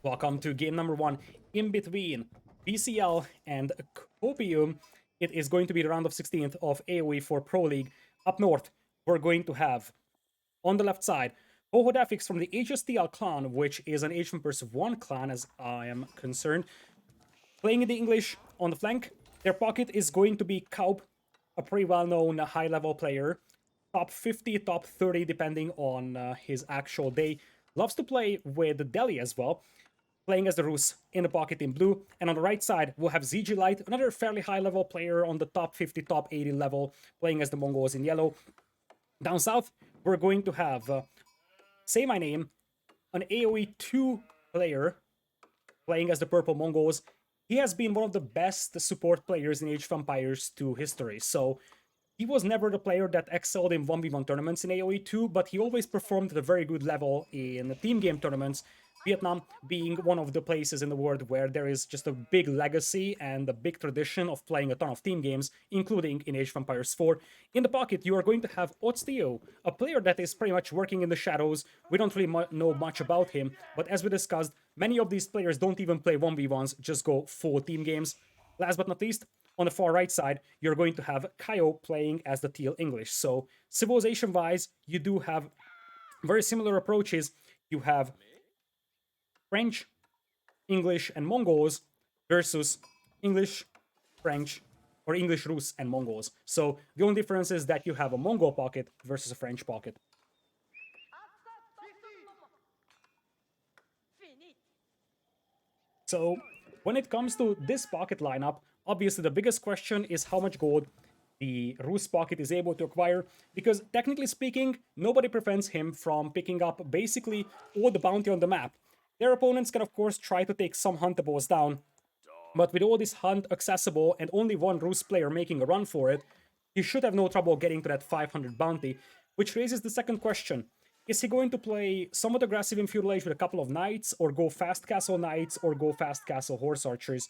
Welcome to game number 1 in between VCL and COPIUM. It is going to be the round of 16th of AoE4 Pro League. Up north, we're going to have, on the left side, Hohodafix from the HSTL clan, which is an Age of Empires 1 clan as I am concerned. Playing in the English on the flank, their pocket is going to be Kaup, a pretty well-known high-level player. Top 50, top 30, depending on his actual day. Loves to play with Delhi as well, playing as the Rus in the pocket in blue. And on the right side, we'll have ZG Light, another fairly high-level player on the top 50, top 80 level, playing as the Mongols in yellow. Down south, we're going to have, say my name, an AoE2 player, playing as the Purple Mongols. He has been one of the best support players in Age of Empires 2 history, so he was never the player that excelled in 1v1 tournaments in AoE2, but he always performed at a very good level in team game tournaments, Vietnam being one of the places in the world where there is just a big legacy and a big tradition of playing a ton of team games, including in Age of Empires 4. In the pocket, you are going to have Otstio, a player that is pretty much working in the shadows. We don't really know much about him, but as we discussed, many of these players don't even play 1v1s, just go full team games. Last but not least, on the far right side, you're going to have Kaio playing as the Teal English. So civilization-wise, you do have very similar approaches. You have French, English, and Mongols versus English, French, or English, Rus, and Mongols. So the only difference is that you have a Mongol pocket versus a French pocket. So when it comes to this pocket lineup, obviously the biggest question is how much gold the Rus pocket is able to acquire, because technically speaking, nobody prevents him from picking up basically all the bounty on the map. Their opponents can of course try to take some huntables down, but with all this hunt accessible and only one Rus player making a run for it, he should have no trouble getting to that 500 bounty, which raises the second question. Is he going to play somewhat aggressive in Feudal Age with a couple of knights, or go fast castle knights, or go fast castle horse archers?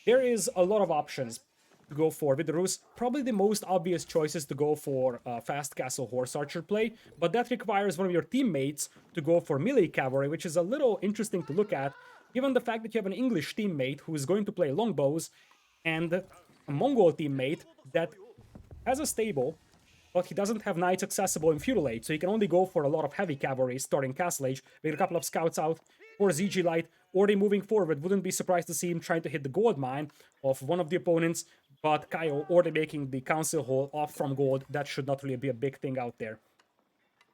There is a lot of options to go for with the Rus. Probably the most obvious choice is to go for fast castle horse archer play, but that requires one of your teammates to go for melee cavalry, which is a little interesting to look at, given the fact that you have an English teammate who is going to play longbows, and a Mongol teammate that has a stable, but he doesn't have knights accessible in Feudal Age, so he can only go for a lot of heavy cavalry starting Castle Age, with a couple of scouts out, or ZG Light, or they moving forward. Wouldn't be surprised to see him trying to hit the gold mine of one of the opponents, but Kaio, or they making the Council Hall off from gold. That should not really be a big thing out there.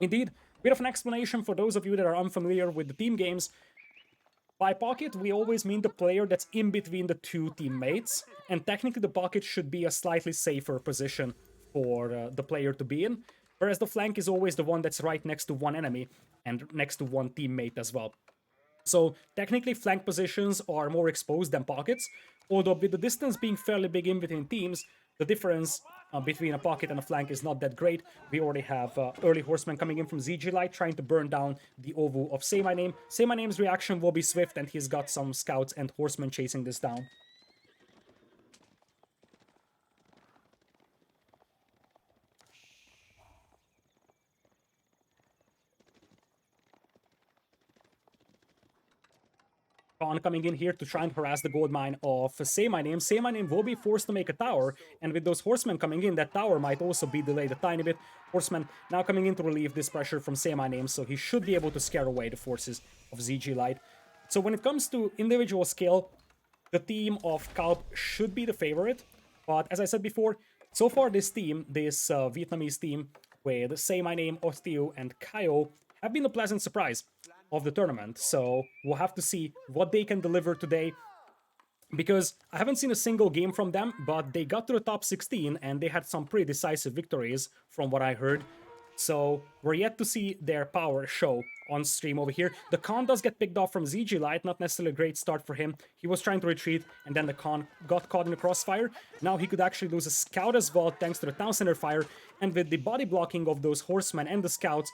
Indeed, bit of an explanation for those of you that are unfamiliar with the team games. By pocket, we always mean the player that's in between the two teammates, and technically the pocket should be a slightly safer position for the player to be in, whereas the flank is always the one that's right next to one enemy and next to one teammate as well. So technically flank positions are more exposed than pockets, although with the distance being fairly big in between teams, the difference between a pocket and a flank is not that great. We already have early horsemen coming in from ZG Light trying to burn down the Ovu of Say My Name. Say My Name's reaction will be swift, and he's got some scouts and horsemen chasing this down. Khan coming in here to try and harass the gold mine of Say My Name. Say My Name will be forced to make a tower, and with those horsemen coming in, that tower might also be delayed a tiny bit. Horsemen now coming in to relieve this pressure from Say My Name, so he should be able to scare away the forces of ZG Light. So when it comes to individual skill, the team of Kaup should be the favorite, but as I said before, so far this team, this Vietnamese team with Say My Name, Osteo, and Kaio have been a pleasant surprise of the tournament, so we'll have to see what they can deliver today, because I haven't seen a single game from them, but they got to the top 16 and they had some pretty decisive victories from what I heard, so we're yet to see their power show on stream over here. The Khan does get picked off from ZG Light, not necessarily a great start for him. He was trying to retreat, and then the Khan got caught in the crossfire. Now he could actually lose a scout as well, thanks to the town center fire, and with the body blocking of those horsemen and the scouts,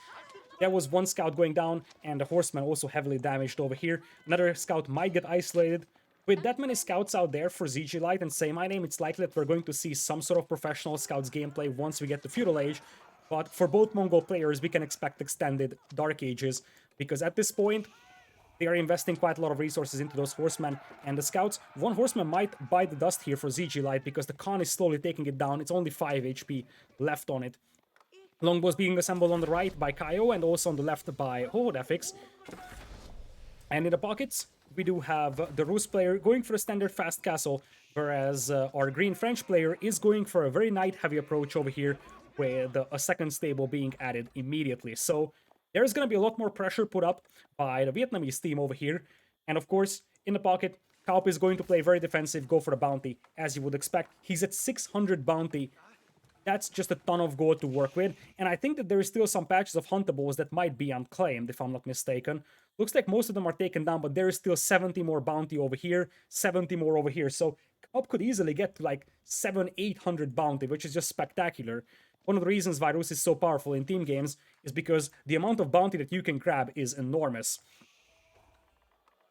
there was one scout going down, and the horseman also heavily damaged over here. Another scout might get isolated. With that many scouts out there for ZG Light and Say My Name, it's likely that we're going to see some sort of professional scouts gameplay once we get to Feudal Age. But for both Mongol players, we can expect extended Dark Ages, because at this point, They are investing quite a lot of resources into those horsemen and the scouts. One horseman might bite the dust here for ZG Light because the Khan is slowly taking it down. It's only 5 HP left on it. Longbows being assembled on the right by Kaio and also on the left by Hohodefix. And in the pockets, we do have the Rus player going for a standard fast castle, whereas our green French player is going for a very knight-heavy approach over here, with a second stable being added immediately. So there's going to be a lot more pressure put up by the Vietnamese team over here. And of course, in the pocket, Kaup is going to play very defensive, go for the bounty, as you would expect. He's at 600 bounty. That's just a ton of gold to work with, and I think that there is still some patches of huntables that might be unclaimed, if I'm not mistaken. Looks like most of them are taken down, but there is still 70 more bounty over here, 70 more over here, so Kaup could easily get to like 700-800 bounty, which is just spectacular. One of the reasons why Rus is so powerful in team games is because the amount of bounty that you can grab is enormous.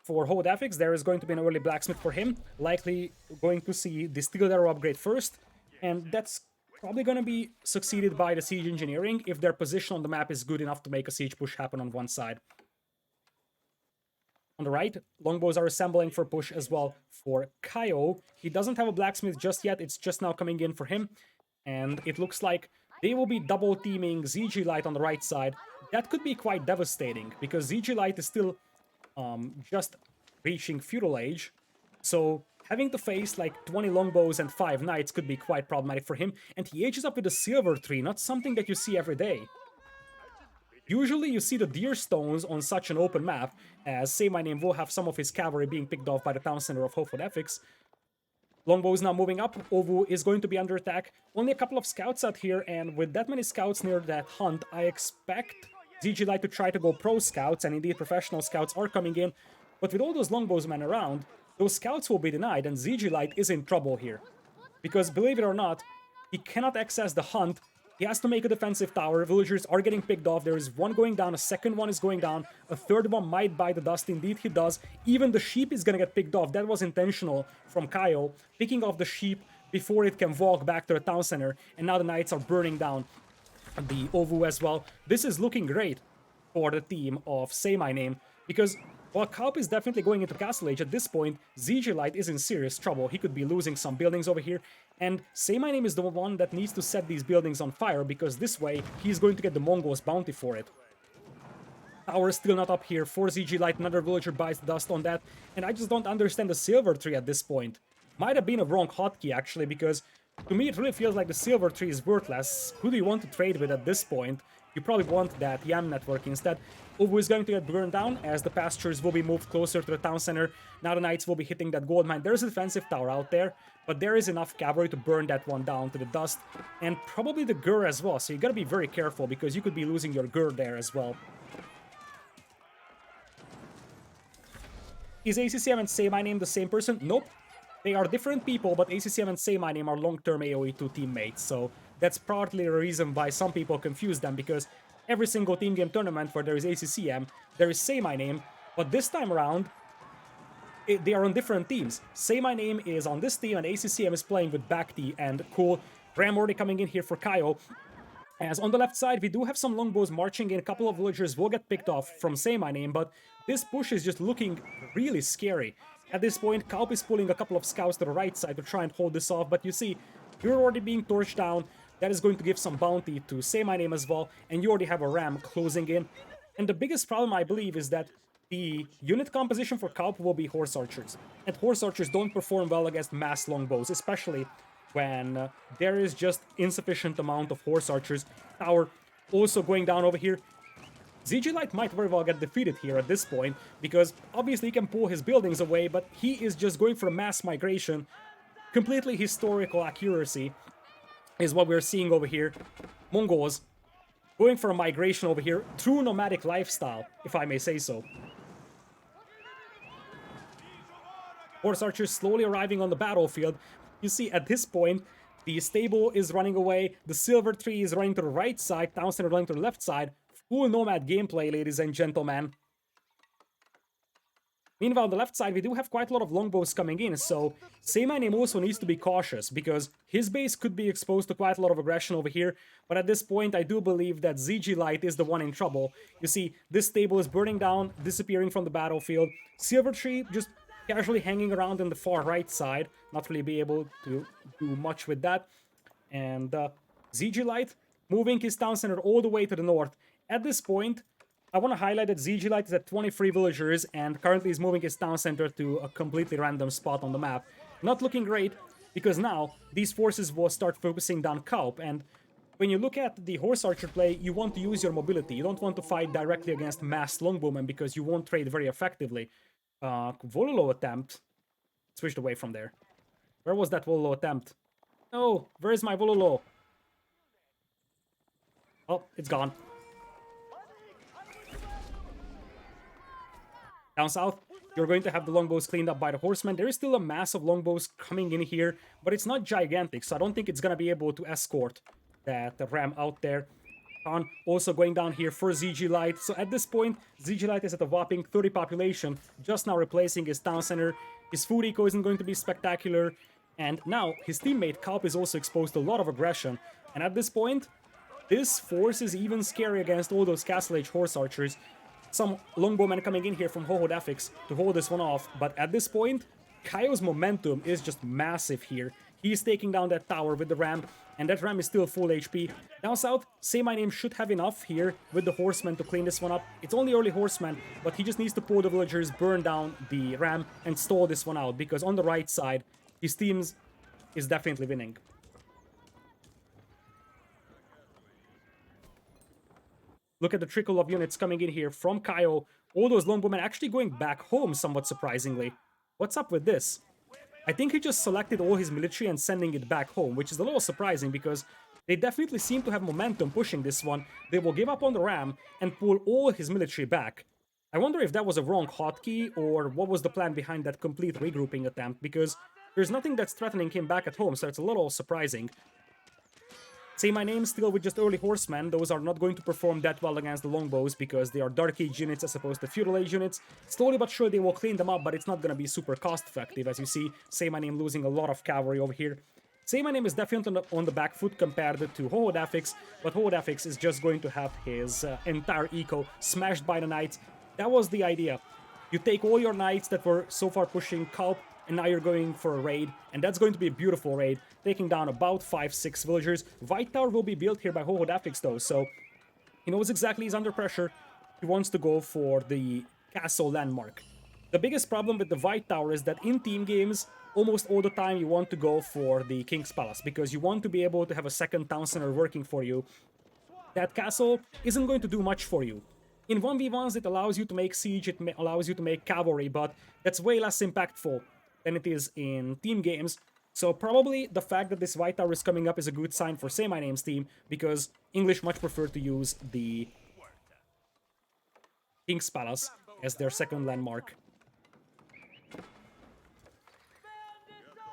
For Hohodefix, there is going to be an early blacksmith for him, likely going to see the steel arrow upgrade first, and that's probably going to be succeeded by the siege engineering if their position on the map is good enough to make a siege push happen on one side. On the right, longbows are assembling for push as well for Kaio. He doesn't have a blacksmith just yet, it's just now coming in for him. And it looks like they will be double teaming ZG Light on the right side. That could be quite devastating, because ZG Light is still just reaching feudal age. So having to face like 20 longbows and 5 knights could be quite problematic for him, and he ages up with a silver tree, not something that you see every day. Usually you see the deer stones on such an open map, as Say My Name will have some of his cavalry being picked off by the town center of Hohodefix. Longbows now moving up, Ovu is going to be under attack. Only a couple of scouts out here, and with that many scouts near that hunt, I expect ZG Light to try to go pro scouts, and indeed professional scouts are coming in. But with all those longbowsmen around, those scouts will be denied, and ZG Light is in trouble here. Because, believe it or not, he cannot access the hunt. He has to make a defensive tower. Villagers are getting picked off. There is one going down, a second one is going down, a third one might bite the dust. Indeed, he does. Even the sheep is gonna get picked off. That was intentional from Kaio, picking off the sheep before it can walk back to the town center. And now the knights are burning down the Ovu as well. This is looking great for the team of Say My Name, because while Kaup is definitely going into Castle Age, at this point, ZG Light is in serious trouble. He could be losing some buildings over here, and Say My Name is the one that needs to set these buildings on fire, because this way, he's going to get the Mongols' bounty for it. Tower is still not up here for ZG Light, another villager bites dust on that, and I just don't understand the silver tree at this point. Might have been a wrong hotkey, actually, because to me it really feels like the silver tree is worthless. Who do you want to trade with at this point? You probably want that YAM network instead. Ovu is going to get burned down as the pastures will be moved closer to the town center. Now the knights will be hitting that gold mine. There's a defensive tower out there, but there is enough cavalry to burn that one down to the dust. And probably the Gur as well, so you gotta be very careful because you could be losing your Gur there as well. Is ACCM and Say My Name the same person? Nope. They are different people, but ACCM and Say My Name are long-term AoE2 teammates, so that's partly the reason why some people confuse them, because every single team game tournament where there is ACCM, there is Say My Name, but this time around, they are on different teams. Say My Name is on this team, and ACCM is playing with Bhakti and Cool. Ram already coming in here for Kaio. As on the left side, we do have some longbows marching in. A couple of villagers will get picked off from Say My Name, but this push is just looking really scary. At this point, Kaup is pulling a couple of scouts to the right side to try and hold this off, but you see, you're already being torched down. That is going to give some bounty to Say My Name as well, and you already have a ram closing in. And the biggest problem, I believe, is that the unit composition for Kaup will be horse archers. And horse archers don't perform well against mass longbows, especially when there is just insufficient amount of horse archers. Tower also going down over here. ZG Light might very well get defeated here at this point, because obviously he can pull his buildings away, but he is just going for a mass migration. Completely historical accuracy is what we're seeing over here. Mongols going for a migration over here. True nomadic lifestyle, if I may say so. Horse archers slowly arriving on the battlefield. You see, at this point, the stable is running away, the silver tree is running to the right side, town center running to the left side. Full nomad gameplay, ladies and gentlemen. Meanwhile, on the left side, we do have quite a lot of longbows coming in, so Say My Name also needs to be cautious, because his base could be exposed to quite a lot of aggression over here, but at this point, I do believe that ZG Light is the one in trouble. You see, this stable is burning down, disappearing from the battlefield. Silver Tree just casually hanging around on the far right side, not really be able to do much with that. And ZG Light moving his town center all the way to the north. At this point, I want to highlight that ZG Light is at 23 villagers and currently is moving his town center to a completely random spot on the map. Not looking great, because now these forces will start focusing down Kaup, and when you look at the horse archer play, you want to use your mobility. You don't want to fight directly against massed longbowmen because you won't trade very effectively. Vololo attempt. Switched away from there. Where was that Vololo attempt? Oh, where is my Vololo? Oh, it's gone. Down south, you're going to have the longbows cleaned up by the horsemen. There is still a mass of longbows coming in here, but it's not gigantic, so I don't think it's going to be able to escort that ram out there. Khan also going down here for ZG Light. So at this point, ZG Light is at a whopping 30 population, just now replacing his town center. His food eco isn't going to be spectacular, and now his teammate Kaup is also exposed to a lot of aggression. And at this point, this force is even scary against all those Castle Age horse archers. Some longbowmen coming in here from Hohodafix to hold this one off, but at this point, Kaio's momentum is just massive here. He's taking down that tower with the ram, and that ram is still full HP. Down south, Say My Name should have enough here with the horsemen to clean this one up. It's only early horsemen, but he just needs to pull the villagers, burn down the ram, and stall this one out, because on the right side, his team is definitely winning. Look at the trickle of units coming in here from Kaio. All those longbowmen actually going back home, somewhat surprisingly. What's up with this? I think he just selected all his military and sending it back home, which is a little surprising because they definitely seem to have momentum pushing this one. They will give up on the ram and pull all his military back. I wonder if that was a wrong hotkey or what was the plan behind that complete regrouping attempt, because there's nothing that's threatening him back at home, so it's a little surprising. Say My Name still with just early horsemen. Those are not going to perform that well against the longbows because they are Dark Age units as opposed to Feudal Age units. Slowly but surely they will clean them up, but it's not going to be super cost effective. As you see, Say My Name losing a lot of cavalry over here. Say My Name is definitely on the back foot compared to Hohodafix, but Hohodafix is just going to have his entire eco smashed by the knights. That was the idea. You take all your knights that were so far pushing Kaup, and now you're going for a raid, and that's going to be a beautiful raid, taking down about 5-6 villagers. White Tower will be built here by Hohodafix though, so he knows exactly he's under pressure. He wants to go for the castle landmark. The biggest problem with the White Tower is that in team games, almost all the time you want to go for the King's Palace, because you want to be able to have a second town center working for you. That castle isn't going to do much for you. In 1v1s it allows you to make siege, it allows you to make cavalry, but that's way less impactful than it is in team games. So probably the fact that this White Tower is coming up is a good sign for Say My Name's team, because English much prefer to use the King's Palace as their second landmark.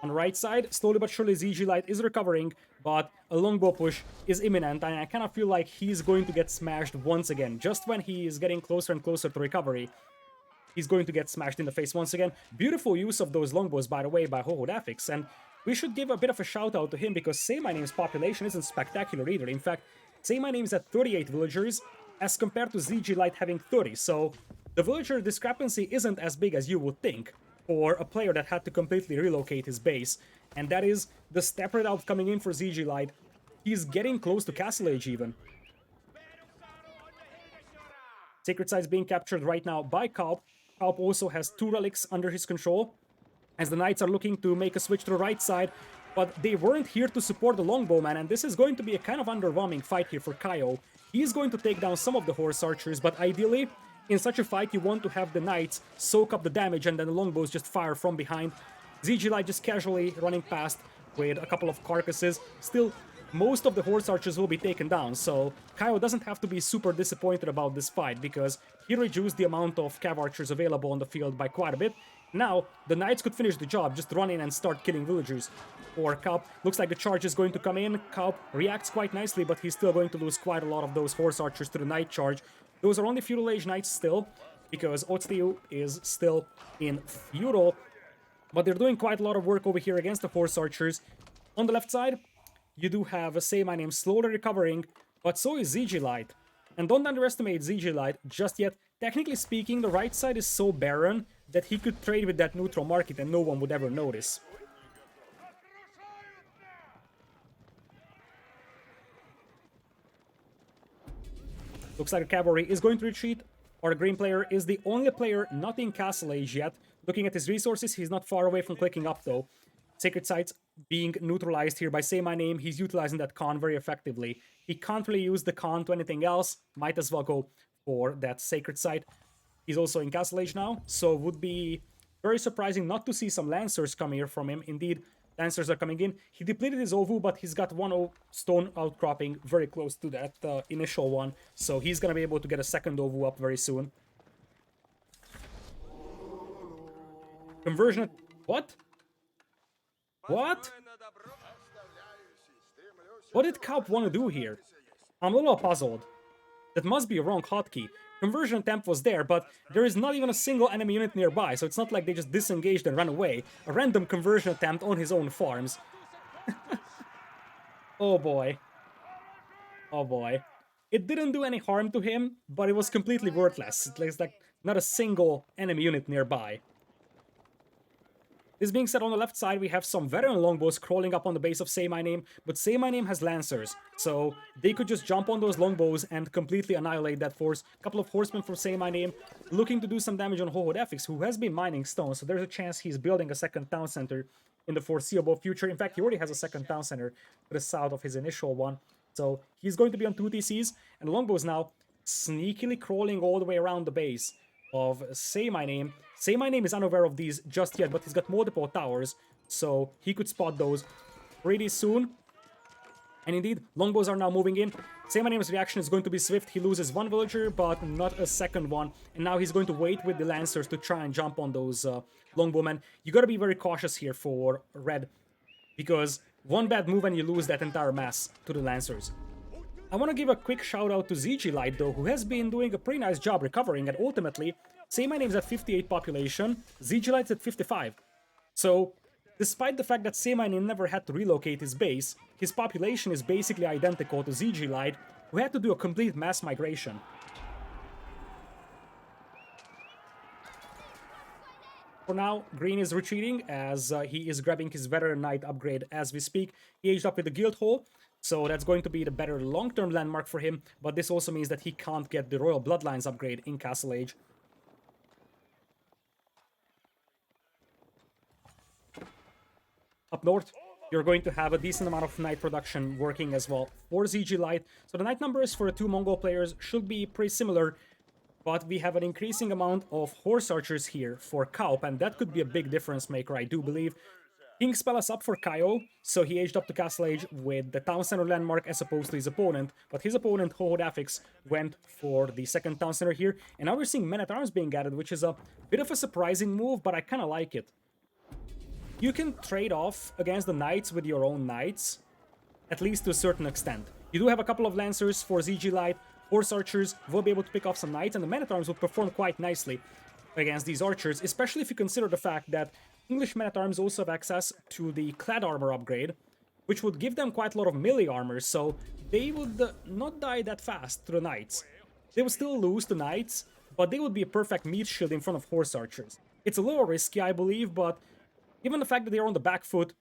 On the right side, slowly but surely ZG Light is recovering, but a longbow push is imminent, and I kind of feel like he's going to get smashed once again. Just when he is getting closer and closer to recovery, he's going to get smashed in the face once again. Beautiful use of those longbows, by the way, by Hohodafix, and we should give a bit of a shout out to him because Say My Name's population isn't spectacular either. In fact, Say My Name's at 38 villagers as compared to ZG Light having 30, so the villager discrepancy isn't as big as you would think for a player that had to completely relocate his base, and that is the step right out coming in for ZG Light. He's getting close to Castle Age even. Sacred Sites being captured right now by Kaup. Kaup also has 2 relics under his control, as the knights are looking to make a switch to the right side, but they weren't here to support the longbowman, and this is going to be a kind of underwhelming fight here for Kaio. He's going to take down some of the horse archers, but ideally, in such a fight, you want to have the knights soak up the damage and then the longbows just fire from behind. ZG Light just casually running past with a couple of carcasses. Still, most of the horse archers will be taken down, so Kaio doesn't have to be super disappointed about this fight because he reduced the amount of cav archers available on the field by quite a bit. Now, the knights could finish the job, just run in and start killing villagers. Or Kaup, looks like the charge is going to come in. Kaup reacts quite nicely, but he's still going to lose quite a lot of those horse archers to the knight charge. Those are only feudal age knights still, because Otstiu is still in feudal. But they're doing quite a lot of work over here against the horse archers. On the left side, you do have Say My Name slowly recovering, but so is ZG Light. And don't underestimate ZG Light just yet. Technically speaking, the right side is so barren that he could trade with that neutral market and no one would ever notice. Looks like the cavalry is going to retreat. Our green player is the only player not in Castle Age yet. Looking at his resources, he's not far away from clicking up though. Sacred Sites being neutralized here by Say My Name. He's utilizing that con very effectively. He can't really use the con to anything else. Might as well go for that Sacred Site. He's also in Castle Age now, so would be very surprising not to see some Lancers come here from him. Indeed, Lancers are coming in. He depleted his Ovu, but he's got one stone outcropping very close to that initial one, so he's gonna be able to get a second Ovu up very soon. Conversion... What? What? What did Kaup want to do here? I'm a little puzzled. That must be a wrong hotkey. Conversion attempt was there, but there is not even a single enemy unit nearby, so it's not like they just disengaged and ran away. A random conversion attempt on his own farms. Oh boy. Oh boy. It didn't do any harm to him, but it was completely worthless. It's like not a single enemy unit nearby. This being said, on the left side, we have some veteran longbows crawling up on the base of Say My Name, but Say My Name has Lancers, so they could just jump on those longbows and completely annihilate that force. A couple of horsemen from Say My Name looking to do some damage on Hohodefix, who has been mining stone, so there's a chance he's building a second town center in the foreseeable future. In fact, he already has a second town center to the south of his initial one, so he's going to be on 2 TCs, and longbows now sneakily crawling all the way around the base of Say My Name. Say My Name is unaware of these just yet, but he's got multiple towers, so he could spot those pretty soon. And indeed, longbows are now moving in. Say My Name's reaction is going to be swift. He loses one villager, but not a second one. And now he's going to wait with the Lancers to try and jump on those longbowmen. You gotta be very cautious here for Red, because one bad move and you lose that entire mass to the Lancers. I want to give a quick shout out to ZG Light though, who has been doing a pretty nice job recovering, and ultimately, Say My Name's at 58 population, ZG Light's at 55. So, despite the fact that Say My Name never had to relocate his base, his population is basically identical to ZG Light, who had to do a complete mass migration. For now, Green is retreating as he is grabbing his Veteran Knight upgrade as we speak. He aged up with the Guild Hall, so that's going to be the better long-term landmark for him, but this also means that he can't get the Royal Bloodlines upgrade in Castle Age. Up north, you're going to have a decent amount of Knight production working as well for ZG Light, so the Knight numbers for the two Mongol players should be pretty similar, but we have an increasing amount of Horse Archers here for Kaup, and that could be a big difference maker, I do believe. King spell us up for Kaio, so he aged up to Castle Age with the Town Center landmark as opposed to his opponent, but his opponent, Hohodefix, went for the second Town Center here, and now we're seeing Men-at-Arms being added, which is a bit of a surprising move, but I kind of like it. You can trade off against the Knights with your own Knights, at least to a certain extent. You do have a couple of Lancers for ZG Light, Horse Archers will be able to pick off some Knights, and the Men-at-Arms will perform quite nicely against these Archers, especially if you consider the fact that English Men-at-Arms also have access to the Clad Armor upgrade, which would give them quite a lot of melee armor, so they would not die that fast to the Knights. They would still lose to Knights, but they would be a perfect meat shield in front of Horse Archers. It's a little risky, I believe, but given the fact that they're on the back foot,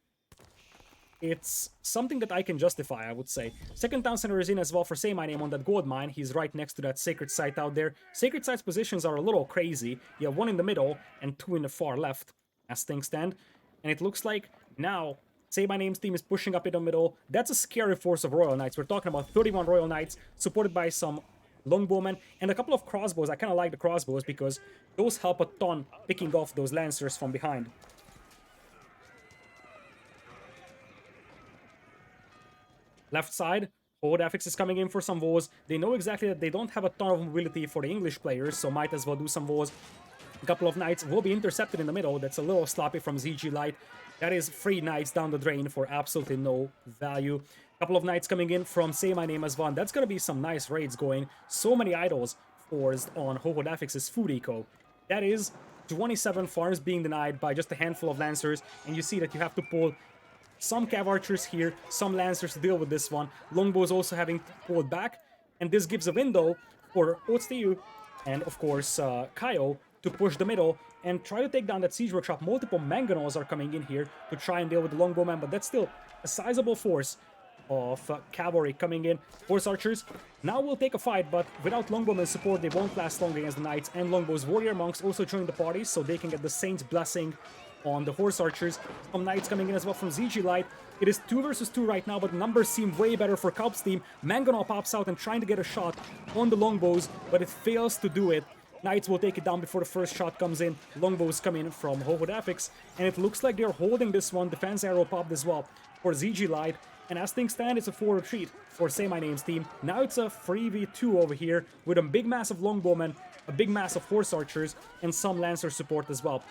it's something that I can justify, I would say. Second Town Center is in as well for Say My Name on that gold mine. He's right next to that Sacred Site out there. Sacred Site's positions are a little crazy. You have one in the middle and two in the far left, as things stand. And it looks like now Say My Name's team is pushing up in the middle. That's a scary force of Royal Knights. We're talking about 31 Royal Knights, supported by some Longbowmen and a couple of crossbows. I kind of like the crossbows because those help a ton picking off those Lancers from behind. Left side, Hohodefix is coming in for some woes. They know exactly that they don't have a ton of mobility for the English players, so might as well do some woes. A couple of Knights will be intercepted in the middle. That's a little sloppy from ZG Light. That is 3 Knights down the drain for absolutely no value. A couple of Knights coming in from Say My Name as well. And that's going to be some nice raids going. So many idols forced on Hohodafix's food eco. That is 27 farms being denied by just a handful of Lancers, and you see that you have to pull some Cav Archers here, some Lancers to deal with this one. Longbows also having pulled back, and this gives a window for Otstiu and, of course, Kaio to push the middle and try to take down that Siege Workshop. Multiple Mangonels are coming in here to try and deal with the Longbowmen, but that's still a sizable force of cavalry coming in. Horse Archers now will take a fight, but without Longbowmen support, they won't last long against the Knights. And Longbows Warrior Monks also join the party, so they can get the Saint's Blessing on the Horse Archers. Some Knights coming in as well from ZG Light. It is 2 versus 2 right now, but the numbers seem way better for Kaup's team. Mangonel pops out and trying to get a shot on the Longbows, but it fails to do it. Knights will take it down before the first shot comes in. Longbows come in from Hohodafix, and it looks like they're holding this one. Defense arrow popped as well for ZG Light. And as things stand, it's a 4 retreat for Say My Name's team. Now it's a 3v2 over here with a big mass of Longbowmen, a big mass of Horse Archers, and some Lancer support as well.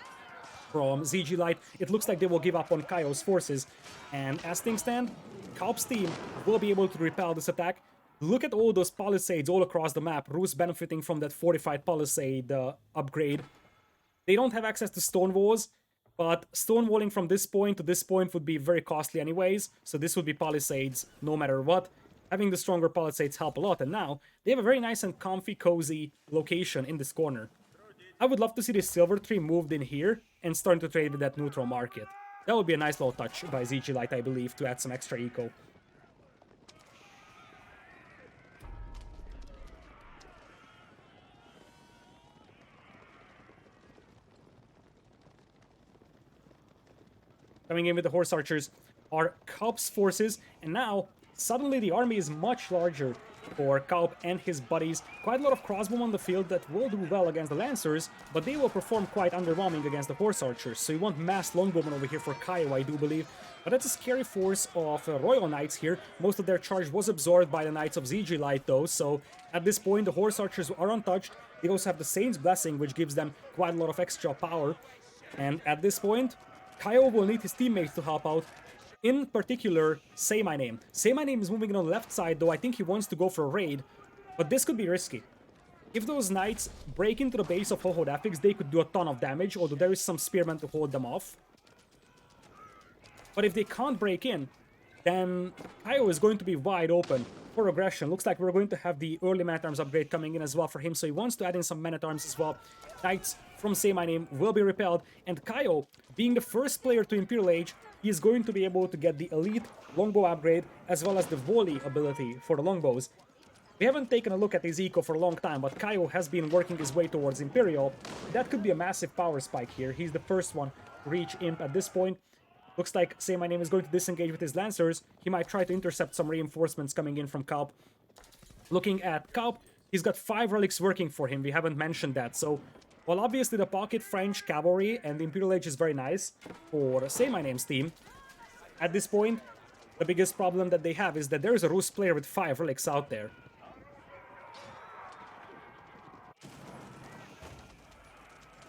From ZG Light, it looks like they will give up on Kaio's forces. And as things stand, Kaup's team will be able to repel this attack. Look at all those palisades all across the map. Rus benefiting from that fortified palisade upgrade. They don't have access to stone walls, but stonewalling from this point to this point would be very costly anyways, so this would be palisades no matter what. Having the stronger palisades help a lot, and now they have a very nice and comfy, cozy location in this corner. I would love to see this Silver Tree moved in here and starting to trade with that neutral market. That would be a nice little touch by ZG Light, I believe, to add some extra eco. Coming in with the Horse Archers are Kaup's forces, and now suddenly the army is much larger for Kaup and his buddies. Quite a lot of crossbow on the field that will do well against the Lancers, but they will perform quite underwhelming against the Horse Archers. So you want mass Longbowmen over here for Kaio, I do believe. But that's a scary force of Royal Knights here. Most of their charge was absorbed by the Knights of ZG Light though, so at this point the Horse Archers are untouched. They also have the Saint's Blessing, which gives them quite a lot of extra power. And at this point, Kaio will need his teammates to help out. In particular, Say My Name. Say My Name is moving in on the left side, though I think he wants to go for a raid. But this could be risky. If those Knights break into the base of Hohodafix, they could do a ton of damage, although there is some Spearmen to hold them off. But if they can't break in, then Kaio is going to be wide open for aggression. Looks like we're going to have the early Man-at-Arms upgrade coming in as well for him, so he wants to add in some Man-at-Arms as well. Knights from Say My Name will be repelled, and Kaio, being the first player to Imperial Age, he is going to be able to get the Elite Longbow upgrade as well as the Volley ability for the Longbows. We haven't taken a look at his eco for a long time, but Kaio has been working his way towards Imperial. That could be a massive power spike here. He's the first one to reach Imp at this point. Looks like Say My Name is going to disengage with his Lancers. He might try to intercept some reinforcements coming in from Kaup. Looking at Kaup, he's got 5 relics working for him. We haven't mentioned that. So, while obviously the Pocket French Cavalry and the Imperial Age is very nice for Say My Name's team, at this point, the biggest problem that they have is that there is a Rus player with 5 relics out there.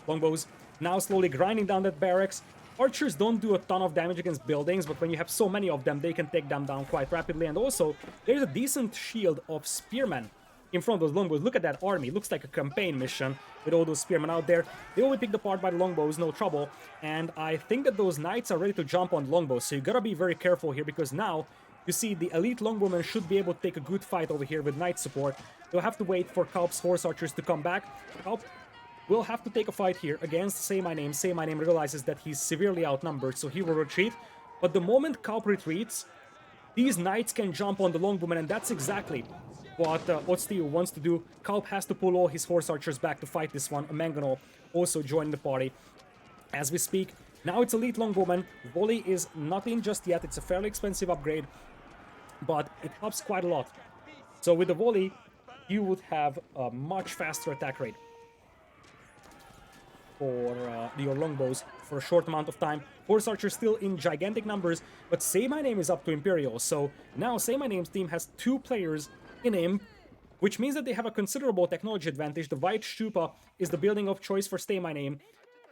Longbows now slowly grinding down that barracks. Archers don't do a ton of damage against buildings, but when you have so many of them, they can take them down quite rapidly. And also, there's a decent shield of spearmen in front of those Longbows. Look at that army. Looks like a campaign mission with all those spearmen out there. They will be picked apart by the Longbows, no trouble. And I think that those Knights are ready to jump on Longbows, so you gotta be very careful here, because now, you see, the Elite Longbowmen should be able to take a good fight over here with Knight support. They'll have to wait for Kaup's Horse Archers to come back. Kaup will have to take a fight here against Say My Name. Say My Name realizes that he's severely outnumbered, so he will retreat. But the moment Kaup retreats, these Knights can jump on the Longbowmen, and that's exactly what Otstiu wants to do. Kaup has to pull all his Horse Archers back to fight this one. A Mangonel also joining the party as we speak. Now it's Elite Longbowmen. Volley is not in just yet. It's a fairly expensive upgrade, but it helps quite a lot. So with the Volley, you would have a much faster attack rate for your Longbows for a short amount of time. Horse Archers still in gigantic numbers, but Say My Name is up to Imperial. So now Say My Name's team has 2 players in Imp, which means that they have a considerable technology advantage. The White Stupa is the building of choice for Say My Name,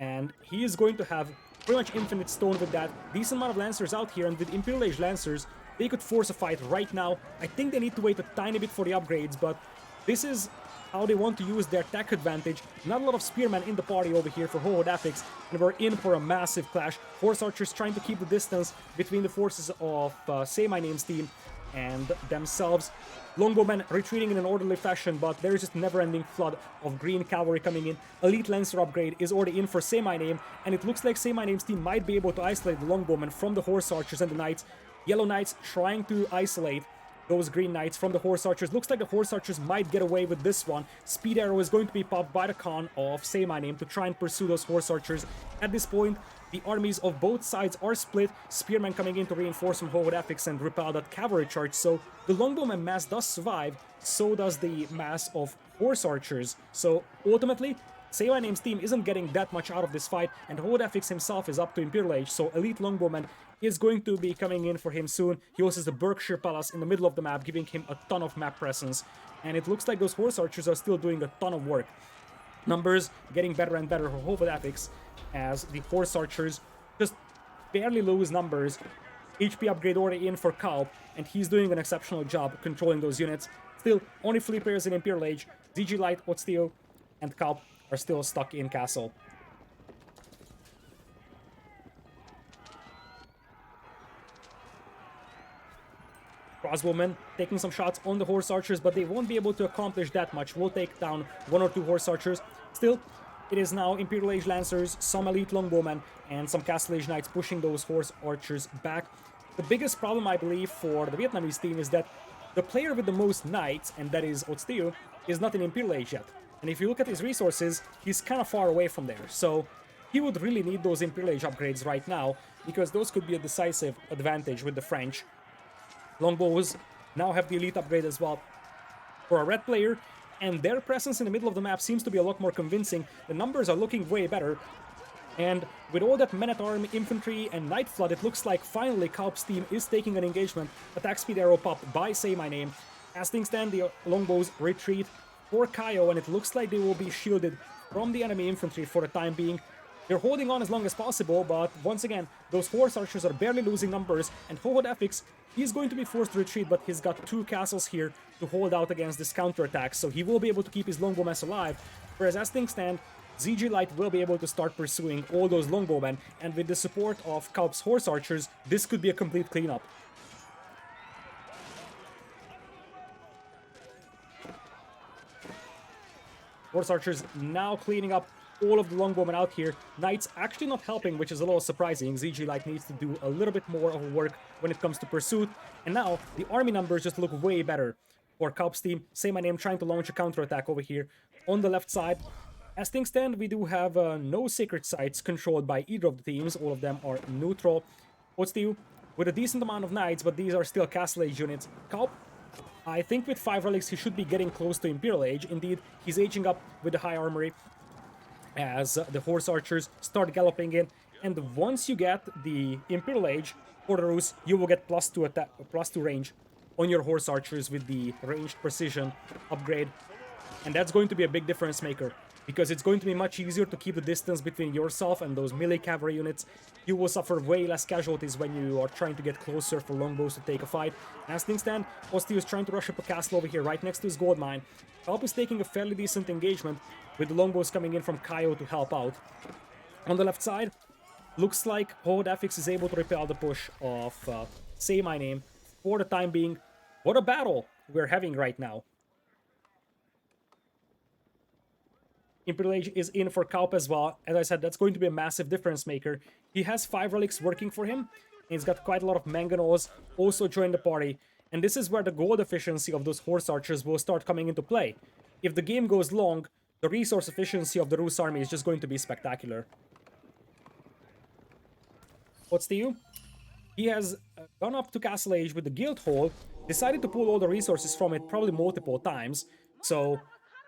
and he is going to have pretty much infinite stone with that. Decent amount of Lancers out here, and with Imperial Age Lancers, they could force a fight right now. I think they need to wait a tiny bit for the upgrades, but this is how they want to use their tech advantage. Not a lot of spearmen in the party over here for Hohodafix, and we're in for a massive clash. Horse archers trying to keep the distance between the forces of Say My Name's team and themselves. Longbowmen retreating in an orderly fashion, but there is just never-ending flood of green cavalry coming in. Elite Lancer upgrade is already in for Say My Name, and it looks like Say My Name's team might be able to isolate the longbowmen from the horse archers and the knights. Yellow knights trying to isolate those green knights from the horse archers. Looks like the horse archers might get away with this one. Speed arrow is going to be popped by the Khan of Say My Name to try and pursue those horse archers. At this point, the armies of both sides are split. Spearmen coming in to reinforce from Hohodafix and repel that cavalry charge. So the longbowman mass does survive. So does the mass of horse archers. So ultimately, Say My Name's team isn't getting that much out of this fight, and Hohodafix himself is up to Imperial Age, so Elite Longbowman is going to be coming in for him soon. He also has the Berkshire Palace in the middle of the map, giving him a ton of map presence, and it looks like those horse archers are still doing a ton of work. Numbers getting better and better for Hohodafix as the horse archers just barely lose numbers. HP upgrade already in for Kaio, and he's doing an exceptional job controlling those units. Still, only 3 players in Imperial Age. ZG Light, Otstio, and Kaio are still stuck in castle. Crossbowmen taking some shots on the horse archers, but they won't be able to accomplish that much. We'll take down 1 or 2 horse archers. Still, it is now Imperial Age Lancers, some Elite Longbowmen, and some Castle Age Knights pushing those horse archers back. The biggest problem, I believe, for the Vietnamese team is that the player with the most knights, and that is Otstio, is not in Imperial Age yet. And if you look at his resources, he's kind of far away from there. So he would really need those Imperial Age upgrades right now, because those could be a decisive advantage with the French. Longbows now have the elite upgrade as well for a red player, and their presence in the middle of the map seems to be a lot more convincing. The numbers are looking way better, and with all that men-at-arms, infantry, and Night Flood, it looks like finally Kaio's team is taking an engagement. Attack speed arrow pop by Say My Name. As things stand, the longbows retreat for Kaio, and it looks like they will be shielded from the enemy infantry for the time being. They're holding on as long as possible, but once again, those horse archers are barely losing numbers, and Hohodafix, he's going to be forced to retreat, but he's got 2 castles here to hold out against this counterattack, so he will be able to keep his longbow mass alive. Whereas as things stand, ZG Light will be able to start pursuing all those longbowmen, and with the support of Kaio's horse archers, this could be a complete cleanup. Horse archers now cleaning up all of the longbowmen out here. Knights actually not helping, which is a little surprising. ZG Light needs to do a little bit more of work when it comes to pursuit. And now, the army numbers just look way better for Kaio's team. Say My Name trying to launch a counterattack over here on the left side. As things stand, we do have no sacred sites controlled by either of the teams. All of them are neutral. Otstio with a decent amount of knights, but these are still Castle Age units. Kaio, I think with 5 relics, he should be getting close to Imperial Age. Indeed, he's aging up with the high armory as the horse archers start galloping in. And once you get the Imperial Age for the Rus, you will get +2 attack, +2 range on your horse archers with the ranged precision upgrade. And that's going to be a big difference maker, because it's going to be much easier to keep the distance between yourself and those melee cavalry units. You will suffer way less casualties when you are trying to get closer for longbows to take a fight. As things stand, Otstio is trying to rush up a castle over here right next to his gold mine. Kaio is taking a fairly decent engagement, with the longbows coming in from Kaio to help out. On the left side, looks like Hohodafix is able to repel the push of Say My Name for the time being. What a battle we're having right now. Imperial Age is in for Kaio as well. As I said, that's going to be a massive difference maker. He has 5 relics working for him, and he's got quite a lot of mangonels also joined the party. And this is where the gold efficiency of those horse archers will start coming into play. If the game goes long, the resource efficiency of the Rus army is just going to be spectacular. Otstio, he has gone up to Castle Age with the Guild Hall, decided to pull all the resources from it probably multiple times, so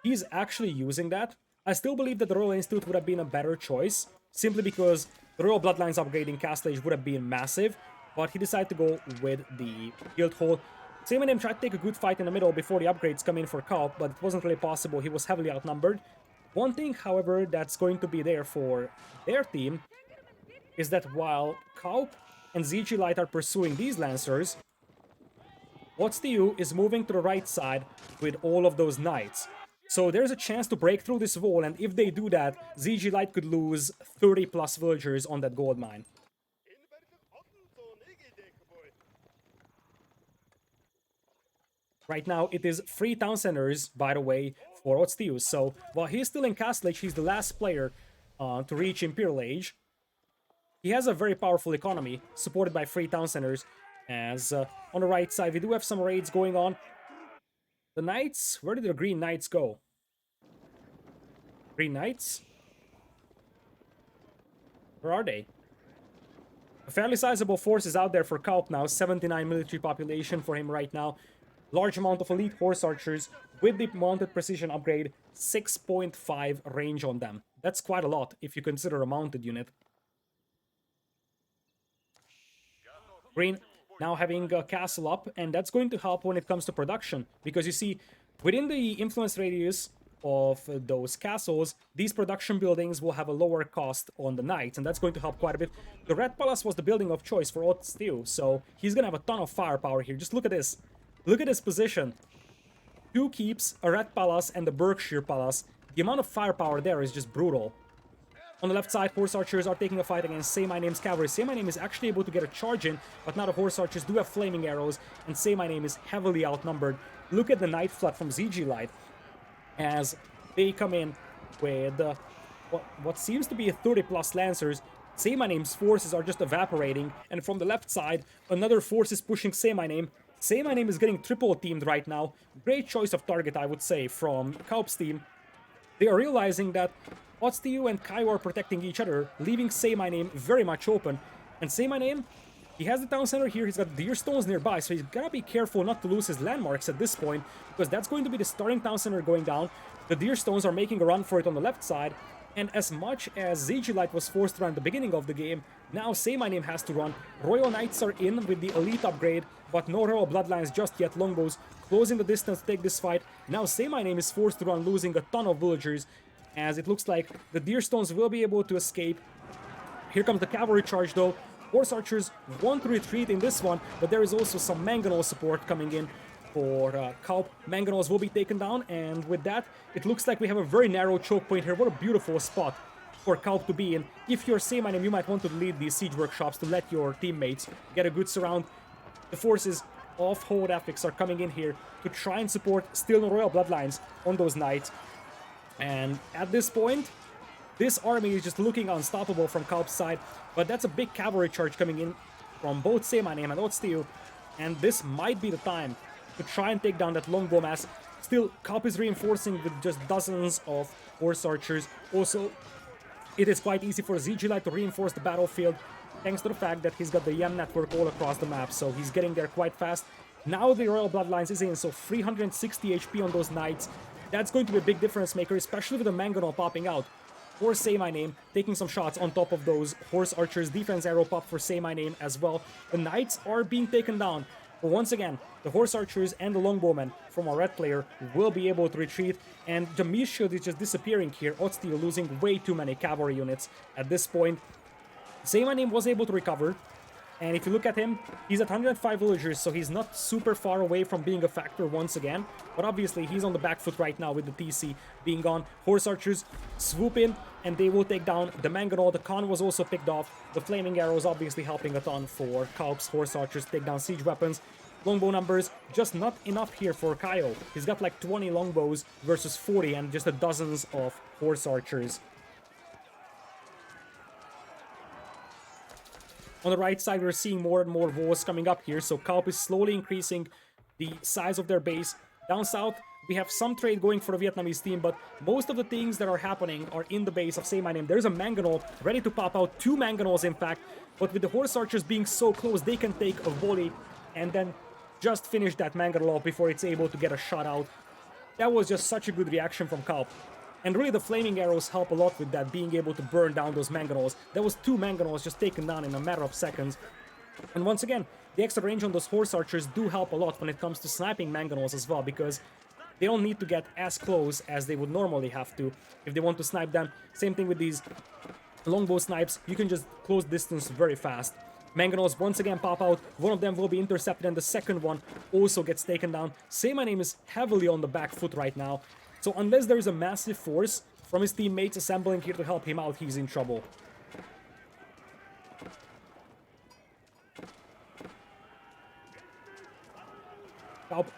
he's actually using that. I still believe that the Royal Institute would have been a better choice, simply because the Royal Bloodlines upgrade in Castle Age would have been massive, but he decided to go with the Guild Hall. Say My Name tried to take a good fight in the middle before the upgrades come in for Kaio, but it wasn't really possible. He was heavily outnumbered. One thing, however, that's going to be there for their team is that while Kaio and ZG Light are pursuing these Lancers, Otstiu is moving to the right side with all of those knights. So there's a chance to break through this wall, and if they do that, ZG Light could lose 30 plus villagers on that gold mine. Right now, it is 3 town centers, by the way, for Otstiu. So while he's still in Castle Age, he's the last player to reach Imperial Age. He has a very powerful economy, supported by 3 town centers. As on the right side, we do have some raids going on. The Knights, where did the Green Knights go? Green Knights? Where are they? A fairly sizable force is out there for Kaup now, 79 military population for him right now. Large amount of elite horse archers with the mounted precision upgrade, 6.5 range on them. That's quite a lot if you consider a mounted unit. Green now having a castle up, and that's going to help when it comes to production, because you see, within the influence radius of those castles, these production buildings will have a lower cost on the knights, and that's going to help quite a bit. The Red Palace was the building of choice for Otstiu, so he's gonna have a ton of firepower here. Just look at this. Look at his position. 2 keeps, a Red Palace, and the Berkshire Palace. The amount of firepower there is just brutal. On the left side, horse archers are taking a fight against Say My Name's cavalry. Say My Name is actually able to get a charge in, but now the horse archers do have flaming arrows, and Say My Name is heavily outnumbered. Look at the Night Flood from ZG Light as they come in with what seems to be a 30 plus lancers. Say My Name's forces are just evaporating, and from the left side, another force is pushing Say My Name. Say My Name is getting triple teamed right now. Great choice of target, I would say, from Kaup's team. They are realizing that Otstiu and Kaio are protecting each other, leaving Say My Name very much open. And Say My Name, he has the town center here, he's got deer stones nearby, so he's gotta be careful not to lose his landmarks at this point, because that's going to be the starting town center going down. The deer stones are making a run for it on the left side, and as much as ZG Light was forced to run at the beginning of the game, now Say My Name has to run. Royal Knights are in with the elite upgrade, but no Royal Bloodlines just yet. Longbows closing the distance to take this fight. Now Say My Name is forced to run, losing a ton of villagers, as it looks like the deer stones will be able to escape. Here comes the cavalry charge though. Horse archers want to retreat in this one, but there is also some mangonel support coming in for Kaup. Mangonels will be taken down, and with that, it looks like we have a very narrow choke point here. What a beautiful spot for Kaup to be in. If you're Say My Name, you might want to lead these siege workshops to let your teammates get a good surround. The forces of Horde Epics are coming in here to try and support still no Royal Bloodlines on those knights. And at this point, this army is just looking unstoppable from Kaup's side, but that's a big cavalry charge coming in from both Say My Name and Otstiu, and this might be the time to try and take down that longbow mass. Still, Kaup is reinforcing with just dozens of horse archers. Also, it is quite easy for ZG Light to reinforce the battlefield, thanks to the fact that he's got the YM network all across the map, so he's getting there quite fast. Now the Royal Bloodlines is in, so 360 HP on those knights. That's going to be a big difference maker, especially with the mangonel popping out. Or Say My Name, taking some shots on top of those horse archers. Defense arrow pop for Say My Name as well. The knights are being taken down. But once again, the horse archers and the longbowmen from our red player will be able to retreat. And Jamir's shield is just disappearing here. Otstiu losing way too many cavalry units at this point. Say My Name was able to recover. And if you look at him, he's at 105 villagers, so he's not super far away from being a factor once again. But obviously, he's on the back foot right now with the TC being gone. Horse archers swoop in, and they will take down the mangonel. The con was also picked off. The flaming arrows obviously helping a ton for Kaup's horse archers take down siege weapons. Longbow numbers, just not enough here for Kaio. He's got like 20 longbows versus 40 and just dozens of horse archers. On the right side, we're seeing more and more walls coming up here, so Kaup is slowly increasing the size of their base. Down south, we have some trade going for the Vietnamese team, but most of the things that are happening are in the base of Say My Name. There's a mangonel ready to pop out, 2 mangonels in fact, but with the horse archers being so close, they can take a volley and then just finish that mangonel off before it's able to get a shot out. That was just such a good reaction from Kaup. And really the flaming arrows help a lot with that, being able to burn down those mangonels. There was 2 mangonels just taken down in a matter of seconds. And once again, the extra range on those horse archers do help a lot when it comes to sniping mangonels as well, because they don't need to get as close as they would normally have to if they want to snipe them. Same thing with these longbow snipes, you can just close distance very fast. Mangonels once again pop out. One of them will be intercepted, and the second one also gets taken down. Say My Name is heavily on the back foot right now. So unless there is a massive force from his teammates assembling here to help him out, he's in trouble.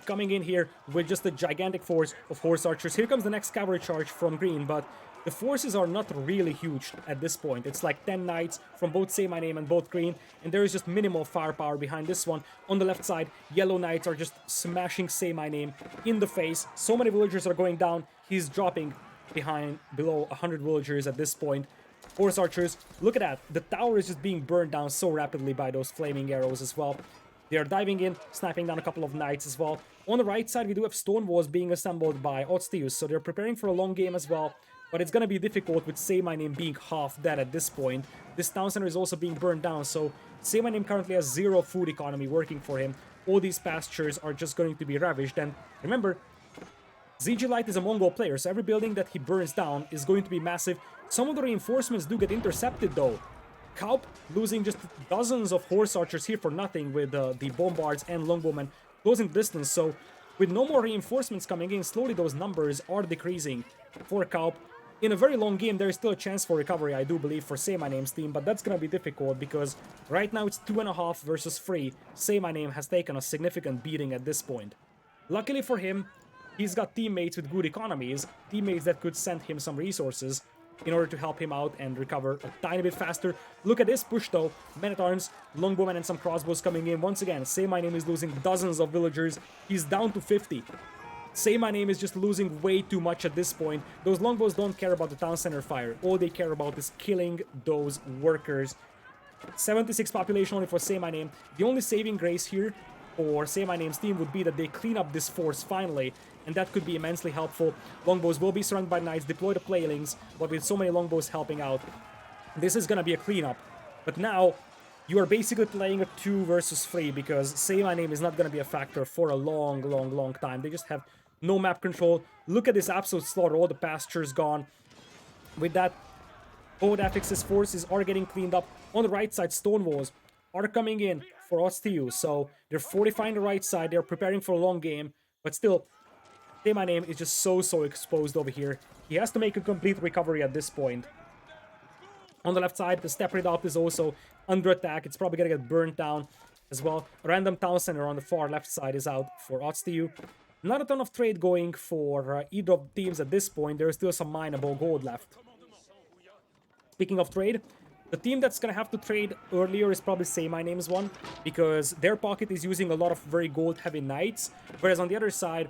Coming in here with just a gigantic force of horse archers. Here comes the next cavalry charge from green, but the forces are not really huge at this point. It's like 10 knights from both Say My Name and both green, and there is just minimal firepower behind this one. On the left side, yellow knights are just smashing Say My Name in the face. So many villagers are going down. He's dropping below 100 villagers at this point. Horse archers, look at that. The tower is just being burned down so rapidly by those flaming arrows as well. They are diving in, sniping down a couple of knights as well. On the right side, we do have stone walls being assembled by Ro16, so they're preparing for a long game as well. But it's gonna be difficult with Say My Name being half dead at this point. This town center is also being burned down, so Say My Name currently has 0 food economy working for him. All these pastures are just going to be ravaged, and remember, ZG Light is a Mongol player, so every building that he burns down is going to be massive. Some of the reinforcements do get intercepted though. Kaup losing just dozens of horse archers here for nothing with the bombards and longbowmen closing distance, so with no more reinforcements coming in, slowly those numbers are decreasing for Kaup. In a very long game, there is still a chance for recovery, I do believe, for Say My Name's team, but that's gonna be difficult because right now it's 2.5 versus 3. Say My Name has taken a significant beating at this point. Luckily for him, he's got teammates with good economies, teammates that could send him some resources in order to help him out and recover a tiny bit faster. Look at this push though. Men-at-Arms, longbowmen and some crossbows coming in. Once again, Say My Name is losing dozens of villagers. He's down to 50. Say My Name is just losing way too much at this point. Those longbows don't care about the town center fire. All they care about is killing those workers. 76 population only for Say My Name. The only saving grace here for Say My Name's team would be that they clean up this force finally, and that could be immensely helpful. Longbows will be surrounded by knights, deploy the playlings, but with so many longbows helping out, this is gonna be a cleanup. But now, you are basically playing a 2 versus 3, because Say My Name is not gonna be a factor for a long time. They just have no map control. Look at this absolute slaughter, all the pastures gone. With that, both affixes forces are getting cleaned up. On the right side, stone walls are coming in for Ro16, so they're fortifying the right side, they're preparing for a long game, but still, Say My Name is just so exposed over here. He has to make a complete recovery at this point. On the left side, the Steppe Redopt is also under attack. It's probably gonna get burnt down as well. A random town center on the far left side is out for Ro16. Not a ton of trade going for either of the teams at this point. There is still some mineable gold left. Speaking of trade, the team that's gonna have to trade earlier is probably Say My Name's one, because their pocket is using a lot of very gold-heavy knights, whereas on the other side,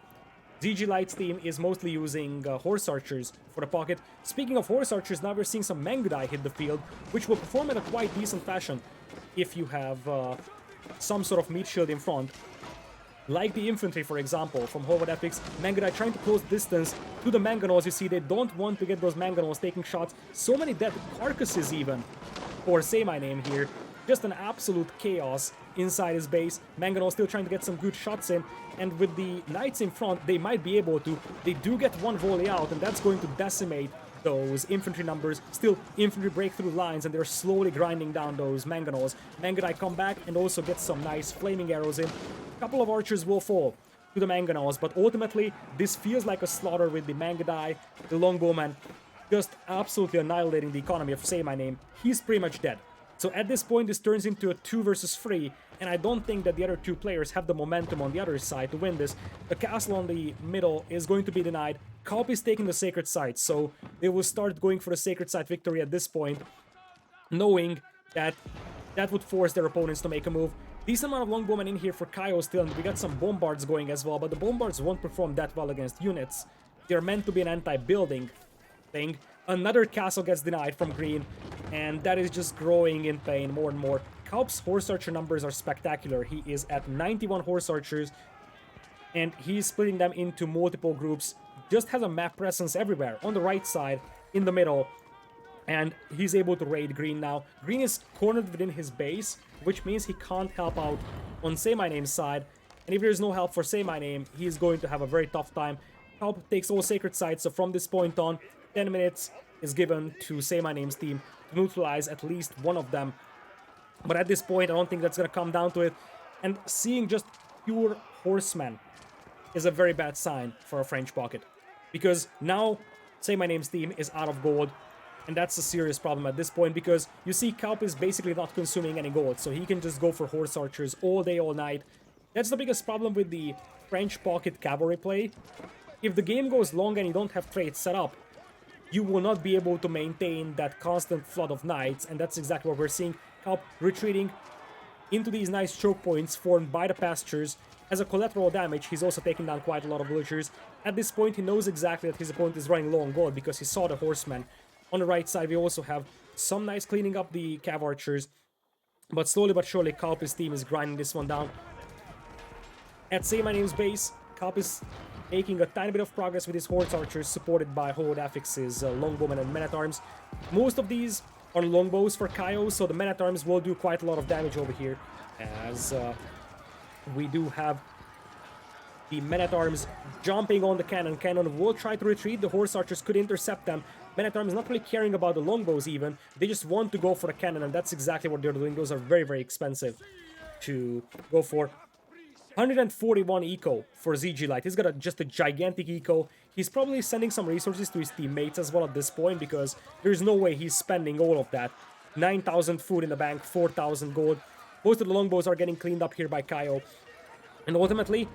ZG Light's team is mostly using horse archers for the pocket. Speaking of horse archers, now we're seeing some Mangudai hit the field, which will perform in a quite decent fashion if you have some sort of meat shield in front. Like the infantry, for example, from Howard Epics, Mangudai trying to close distance to the Mangonels. You see, they don't want to get those Mangonels taking shots. So many dead carcasses even for Say My Name here. Just an absolute chaos inside his base. Mangonel still trying to get some good shots in, and with the knights in front, they might be able to. They do get one volley out, and that's going to decimate those infantry numbers. Still, infantry break through lines, and they're slowly grinding down those Mangonels. Mangudai come back and also get some nice flaming arrows in. A couple of archers will fall to the Mangonels, but ultimately, this feels like a slaughter with the Mangudai, the Longbowman, just absolutely annihilating the economy of Say My Name. He's pretty much dead. So at this point, this turns into a 2 versus 3, and I don't think that the other two players have the momentum on the other side to win this. The castle on the middle is going to be denied. Kaup is taking the sacred site, so they will start going for the sacred site victory at this point, knowing that that would force their opponents to make a move. Decent amount of longbowmen in here for Kaio still, and we got some bombards going as well, but the bombards won't perform that well against units. They're meant to be an anti-building thing. Another castle gets denied from green, and that is just growing in pain more and more. Kaup's horse archer numbers are spectacular. He is at 91 horse archers, and he's splitting them into multiple groups. Just has a map presence everywhere, on the right side, in the middle, and he's able to raid green now. Green is cornered within his base, which means he can't help out on Say My Name's side, and if there's no help for Say My Name, he's going to have a very tough time. Kaup takes all sacred sites, so from this point on, 10 minutes is given to Say My Name's team to neutralize at least one of them. But at this point, I don't think that's going to come down to it. And seeing just pure horsemen is a very bad sign for a French pocket. Because now, Say My Name's team is out of gold. And that's a serious problem at this point, because you see Kaup is basically not consuming any gold. So he can just go for horse archers all day, all night. That's the biggest problem with the French pocket cavalry play. If the game goes long and you don't have traits set up, you will not be able to maintain that constant flood of knights, and that's exactly what we're seeing. Kaup retreating into these nice choke points formed by the pastures. As a collateral damage, he's also taking down quite a lot of villagers. At this point, he knows exactly that his opponent is running low on gold because he saw the horsemen. On the right side, we also have some nice cleaning up the cav archers, but slowly but surely, Kaup's team is grinding this one down. At Say My Name's base, Kaup is making a tiny bit of progress with his horse archers, supported by Holodafix's longbowmen and men-at-arms. Most of these are longbows for Kaio, so the men-at-arms will do quite a lot of damage over here, as we do have the men-at-arms jumping on the cannon. Cannon will try to retreat, the horse archers could intercept them. Men-at-arms not really caring about the longbows even, they just want to go for the cannon, and that's exactly what they're doing. Those are very, very expensive to go for. 141 eco for ZG Light. He's got just a gigantic eco. He's probably sending some resources to his teammates as well at this point, because there's no way he's spending all of that. 9,000 food in the bank, 4,000 gold. Most of the longbows are getting cleaned up here by Kaio. And ultimately,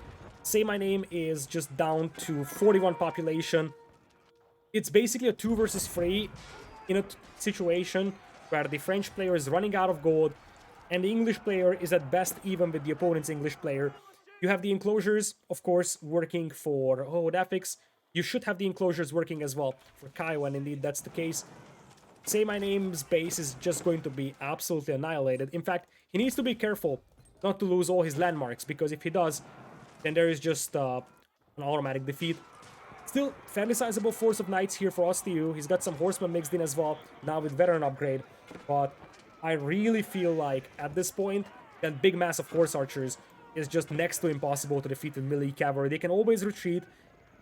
Say My Name is just down to 41 population. It's basically a 2 versus 3 in a situation where the French player is running out of gold, and the English player is at best even with the opponent's English player. You have the enclosures, of course, working for Holodafix. You should have the enclosures working as well for Kaio, and indeed that's the case. Say My Name's base is just going to be absolutely annihilated. In fact, he needs to be careful not to lose all his landmarks, because if he does, then there is just an automatic defeat. Still, fairly sizable force of knights here for Ostiu. He's got some horsemen mixed in as well, now with veteran upgrade. But I really feel like, at this point, that big mass of horse archers is just next to impossible to defeat with melee cavalry. They can always retreat.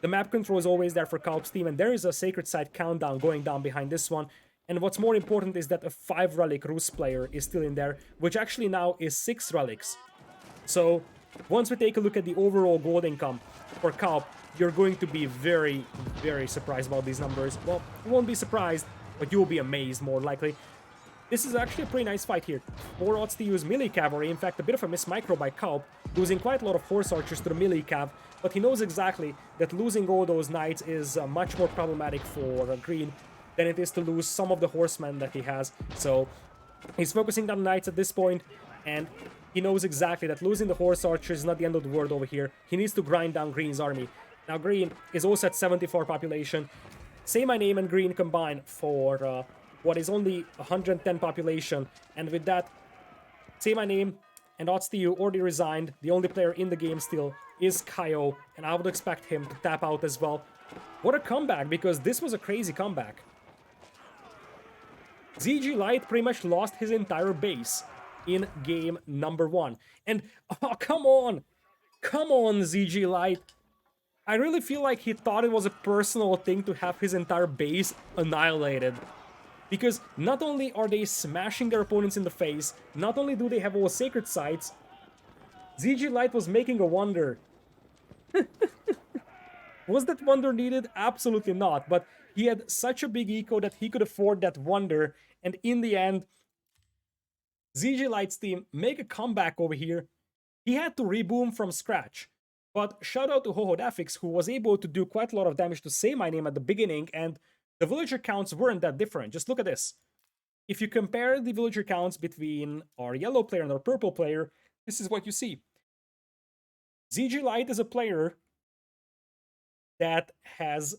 The map control is always there for Kaup's team, and there is a Sacred Site countdown going down behind this one. And what's more important is that a 5 relic Rus player is still in there, which actually now is 6 relics. So, once we take a look at the overall gold income for Kaup, you're going to be very, very surprised about these numbers. Well, you won't be surprised, but you'll be amazed more likely. This is actually a pretty nice fight here. 4 odds to use melee cavalry, in fact a bit of a miss micro by Kaup, losing quite a lot of horse archers to the melee cav, but he knows exactly that losing all those knights is much more problematic for Green than it is to lose some of the horsemen that he has. So he's focusing on knights at this point, and he knows exactly that losing the horse archers is not the end of the world over here. He needs to grind down Green's army. Now Green is also at 74 population. Say My Name and Green combine for what is only 110 population, and with that, Say My Name and Otstiu already resigned. The only player in the game still is Kaio, and I would expect him to tap out as well. What a comeback, because this was a crazy comeback. ZG Light pretty much lost his entire base in game number 1. And, oh, come on! Come on, ZG Light! I really feel like he thought it was a personal thing to have his entire base annihilated. Because not only are they smashing their opponents in the face, not only do they have all sacred sites, ZG Light was making a wonder. Was that wonder needed? Absolutely not, but he had such a big eco that he could afford that wonder, and in the end, ZG Light's team make a comeback over here. He had to reboom from scratch. But shout out to Holodafix, who was able to do quite a lot of damage to Say My Name at the beginning, and the villager counts weren't that different. Just look at this. If you compare the villager counts between our yellow player and our purple player, this is what you see. ZG Light is a player that has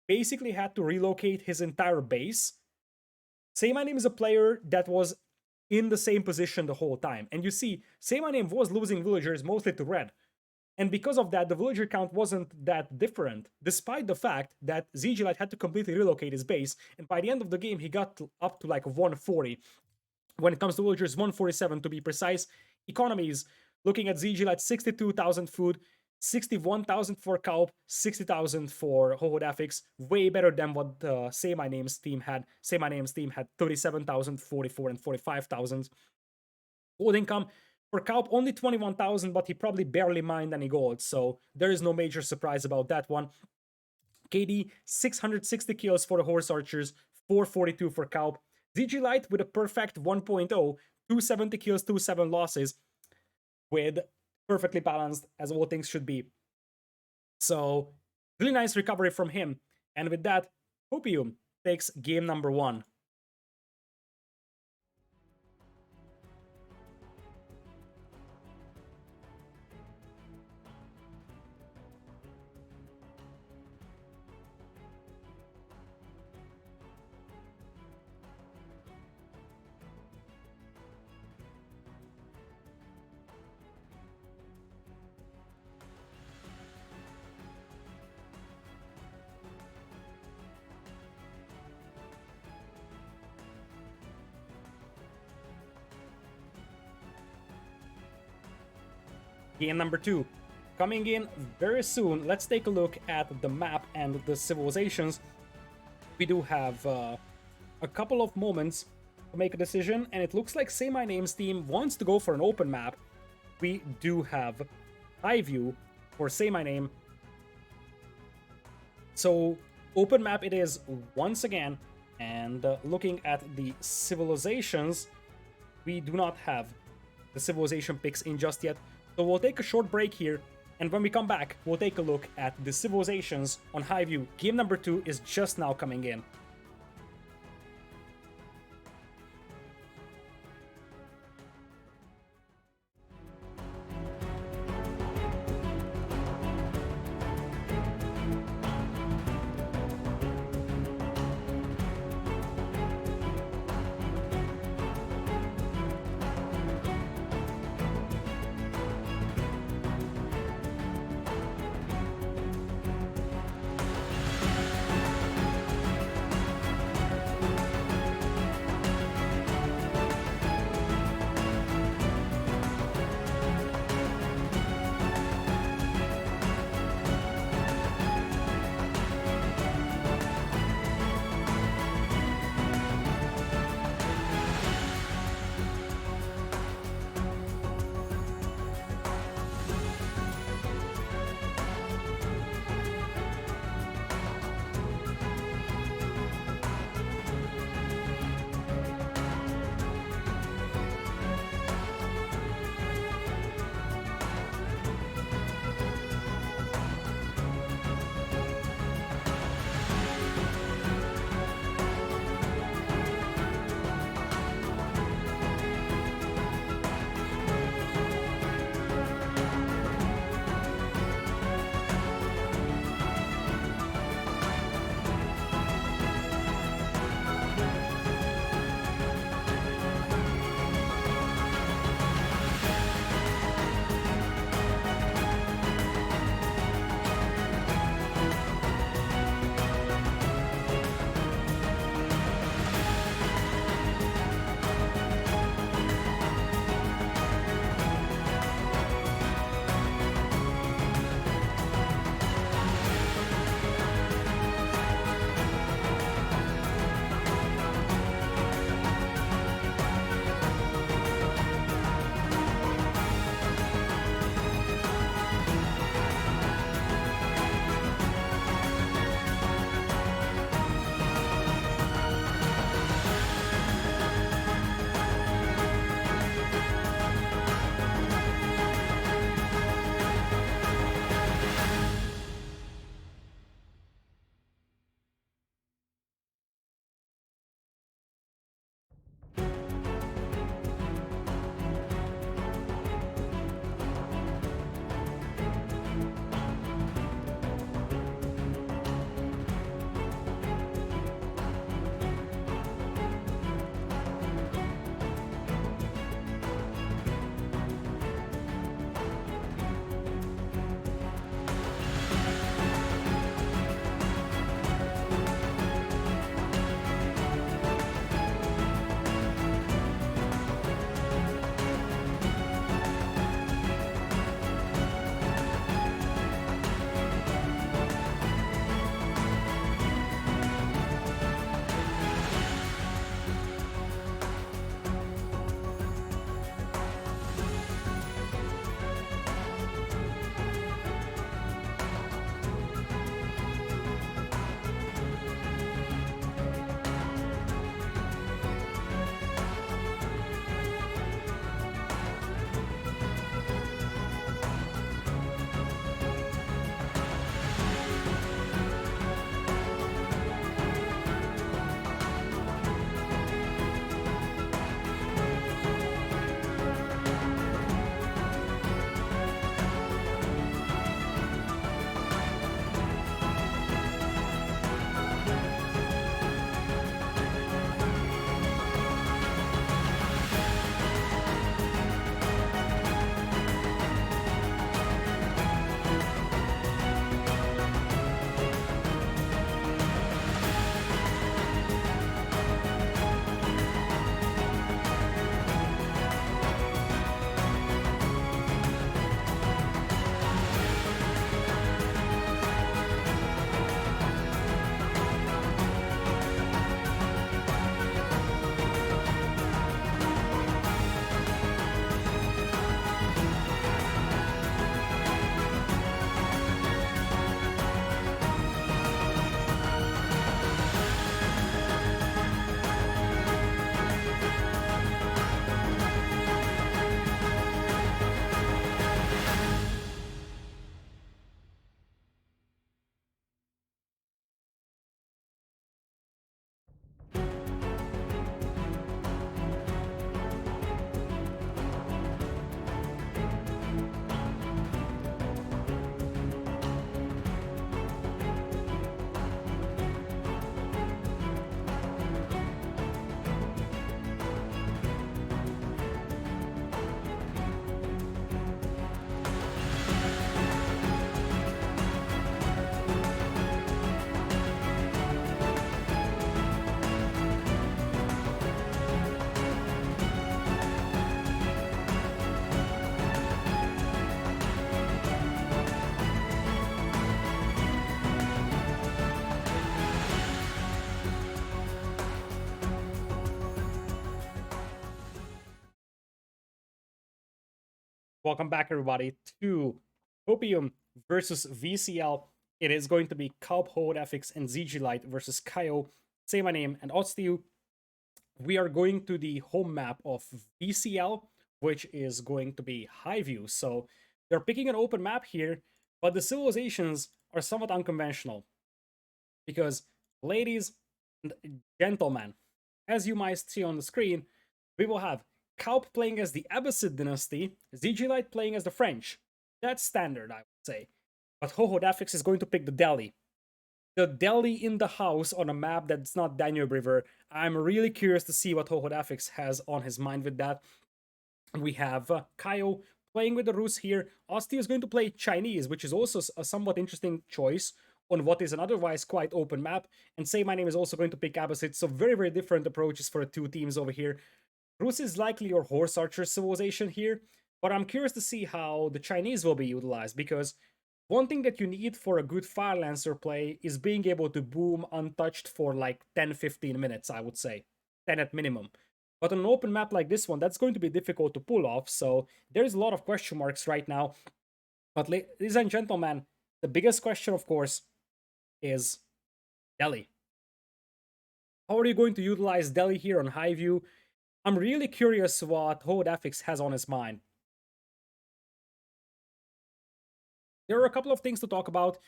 basically had to relocate his entire base. Say My Name is a player that was in the same position the whole time. And you see, Say My Name was losing villagers mostly to red. And because of that, the villager count wasn't that different, despite the fact that ZG Light had to completely relocate his base, and by the end of the game, he got up to like 140. When it comes to villagers, 147 to be precise. Economies, looking at ZG Light, 62,000 food, 61,000 for Kaup, 60,000 for Holodafix, way better than what Say My Name's team had. Say My Name's team had 37,000, 44, and 45,000. Gold income for Kaup only 21,000, but he probably barely mined any gold, so there is no major surprise about that one. KD 660 kills for the Horse Archers, 442 for Kaup. ZG Light with a perfect 1.0, 270 kills, 27 losses, with perfectly balanced as all things should be. So really nice recovery from him. And with that, COPIUM takes game number 1. Game number 2 coming in very soon. Let's take a look at the map and the civilizations. We do have a couple of moments to make a decision, and it looks like Say My Name's team wants to go for an open map. We do have high view for Say My Name. So open map it is once again, and looking at the civilizations, we do not have the civilization picks in just yet. So we'll take a short break here, and when we come back, we'll take a look at the civilizations on high view. Game number 2 is just now coming in. Welcome back, everybody, to COPIUM versus VCL. It is going to be Kalp, Hold FX, and ZG Light versus Kaio. Say my name and odds to you. We are going to the home map of VCL, which is going to be Highview. So they're picking an open map here, but the civilizations are somewhat unconventional because, ladies and gentlemen, as you might see on the screen, we will have Kaup playing as the Abbasid dynasty, ZG Light playing as the French. That's standard, I would say. But Hohodafix is going to pick the Delhi. The Delhi in the house on a map that's not Danube River. I'm really curious to see what Hohodafix has on his mind with that. We have Kaio playing with the Rus here. Osti is going to play Chinese, which is also a somewhat interesting choice on what is an otherwise quite open map. And Say My Name is also going to pick Abbasid. So very, very different approaches for the two teams over here. Rus is likely your horse archer civilization here, but I'm curious to see how the Chinese will be utilized, because one thing that you need for a good Fire Lancer play is being able to boom untouched for like 10-15 minutes, I would say. 10 at minimum. But on an open map like this one, that's going to be difficult to pull off, so there's a lot of question marks right now. But ladies and gentlemen, the biggest question, of course, is Delhi. How are you going to utilize Delhi here on Highview? I'm really curious what Hohodafix has on his mind. There are a couple of things to talk about.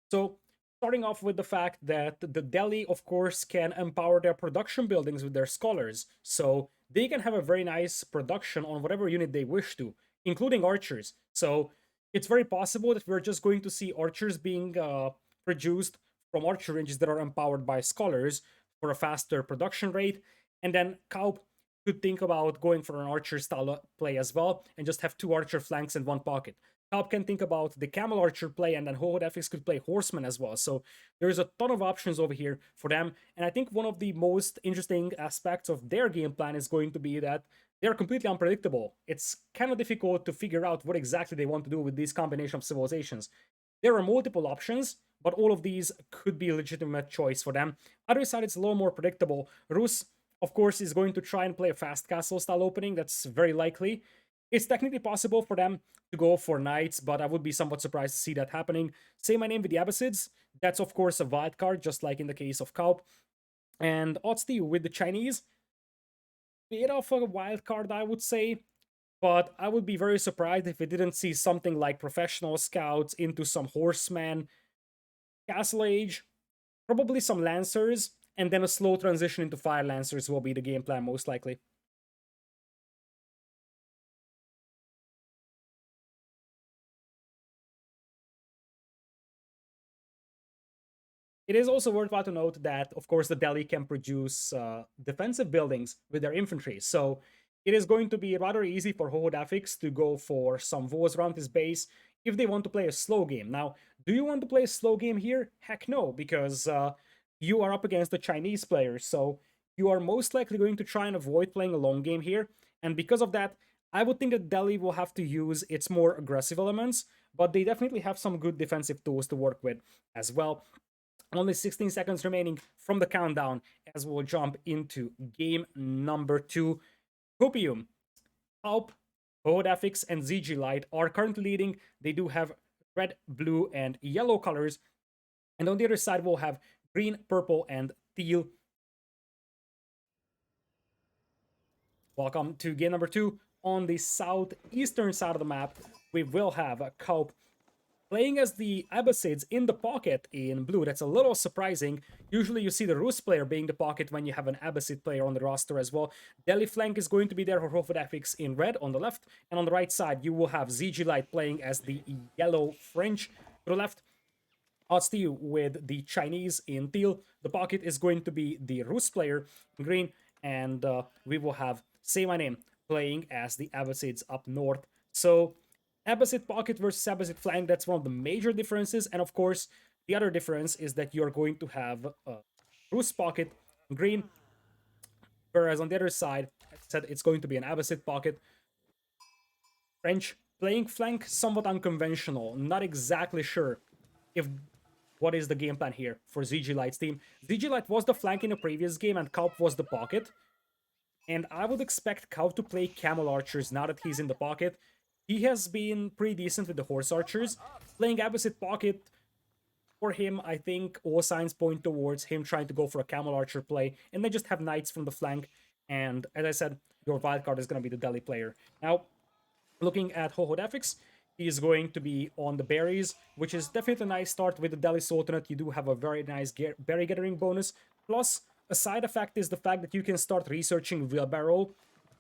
So, starting off with the fact that the Delhi, of course, can empower their production buildings with their scholars. So, they can have a very nice production on whatever unit they wish to, including archers. So, it's very possible that we're just going to see archers being produced from archer ranges that are empowered by scholars for a faster production rate. And then Kaup could think about going for an archer style play as well and just have two archer flanks in one pocket. Kaup can think about the camel archer play, and then Hohodafix could play horseman as well. So there's a ton of options over here for them. And I think one of the most interesting aspects of their game plan is going to be that they're completely unpredictable. It's kind of difficult to figure out what exactly they want to do with these combination of civilizations. There are multiple options, but all of these could be a legitimate choice for them. Other side, it's a little more predictable. Rus, of course, is going to try and play a fast castle style opening. That's very likely. It's technically possible for them to go for knights, but I would be somewhat surprised to see that happening. Say My Name with the Abbasids. That's, of course, a wild card, just like in the case of Kaup. And Otsti with the Chinese. Bit of a wild card, I would say. But I would be very surprised if we didn't see something like professional scouts into some horsemen, castle age, probably some lancers, and then a slow transition into fire lancers will be the game plan most likely. It is also worthwhile to note that, of course, the Delhi can produce defensive buildings with their infantry. So it is going to be rather easy for Hohodafix to go for some walls around his base if they want to play a slow game. Now, do you want to play a slow game here? Heck no, because you are up against the Chinese players. So you are most likely going to try and avoid playing a long game here. And because of that, I would think that Delhi will have to use its more aggressive elements, but they definitely have some good defensive tools to work with as well. Only 16 seconds remaining from the countdown as we'll jump into game number 2. COPIUM, Alp, Hohodafix, and ZG Light are currently leading. They do have red, blue, and yellow colors. And on the other side, we'll have green, purple, and teal. Welcome to game number 2. On the southeastern side of the map, we will have a Kaup playing as the Abbasids in the pocket in blue. That's a little surprising. Usually you see the Rus player being the pocket when you have an Abbasid player on the roster as well. Delhi flank is going to be there for Hohodafix in red on the left. And on the right side, you will have ZG Light playing as the yellow French to the left. Osti with the Chinese in teal. The pocket is going to be the Rus player in green. And we will have Say My Name playing as the Abbasids up north. So Abbasid pocket versus Abbasid flank, that's one of the major differences. And of course, the other difference is that you're going to have Rus pocket green, whereas on the other side, I said it's going to be an Abbasid pocket. French playing flank, somewhat unconventional. Not exactly sure if what is the game plan here for ZG Light's team. ZG Light was the flank in the previous game, and Kaup was the pocket. And I would expect Kaup to play Camel Archers now that he's in the pocket. he has been pretty decent with the horse archers. Playing Abbasid Pocket for him, I think all signs point towards him trying to go for a camel archer play, and then just have knights from the flank. And as I said, your wildcard is going to be the Delhi player. Now, looking at Hohodefix, he is going to be on the berries, which is definitely a nice start with the Delhi Sultanate. You do have a very nice berry gathering bonus. Plus, a side effect is the fact that you can start researching wheelbarrow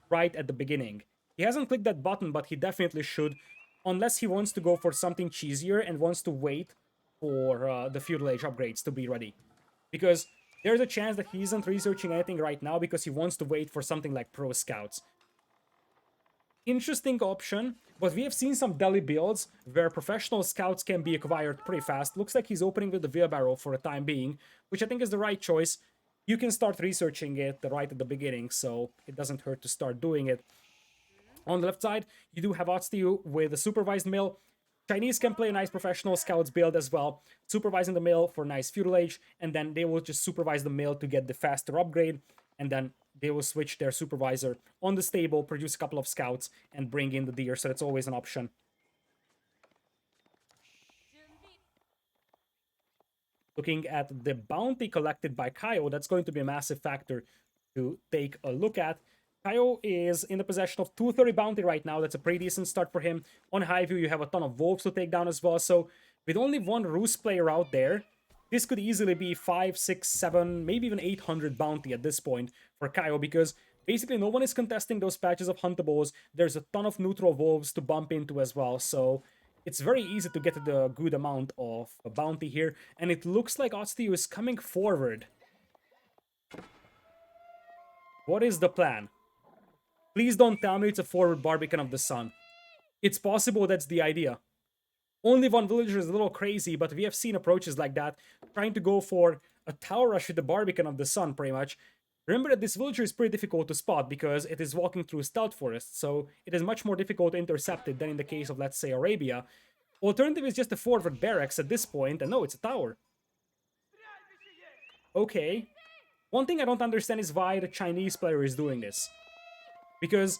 right at the beginning. He hasn't clicked that button, but he definitely should, unless he wants to go for something cheesier and wants to wait for the feudal age upgrades to be ready. Because there's a chance that he isn't researching anything right now because he wants to wait for something like Pro Scouts. Interesting option, but we have seen some Delhi builds where professional scouts can be acquired pretty fast. Looks like he's opening with the wheelbarrow for the time being, which I think is the right choice. You can start researching it right at the beginning, so it doesn't hurt to start doing it. On the left side, you do have Otstiu with a supervised mill. Chinese can play a nice professional scouts build as well, supervising the mill for nice feudal age, and then they will just supervise the mill to get the faster upgrade, and then they will switch their supervisor on the stable, produce a couple of scouts, and bring in the deer, so that's always an option. Looking at the bounty collected by Kaio, that's going to be a massive factor to take a look at. Kaio is in the possession of 230 bounty right now. That's a pretty decent start for him. On Highview, you have a ton of wolves to take down as well. So with only one Roos player out there, this could easily be 5, 6, 7, maybe even 800 bounty at this point for Kaio, because basically no one is contesting those patches of huntables. There's a ton of neutral wolves to bump into as well. So it's very easy to get the good amount of bounty here. And it looks like Otstiu is coming forward. What is the plan? Please don't tell me it's a forward Barbican of the Sun. It's possible that's the idea. Only one villager is a little crazy, but we have seen approaches like that, trying to go for a tower rush with the Barbican of the Sun, pretty much. Remember that this villager is pretty difficult to spot because it is walking through stealth forest, so it is much more difficult to intercept it than in the case of, let's say, Arabia. Alternative is just a forward barracks at this point, and no, it's a tower. Okay. One thing I don't understand is why the Chinese player is doing this. Because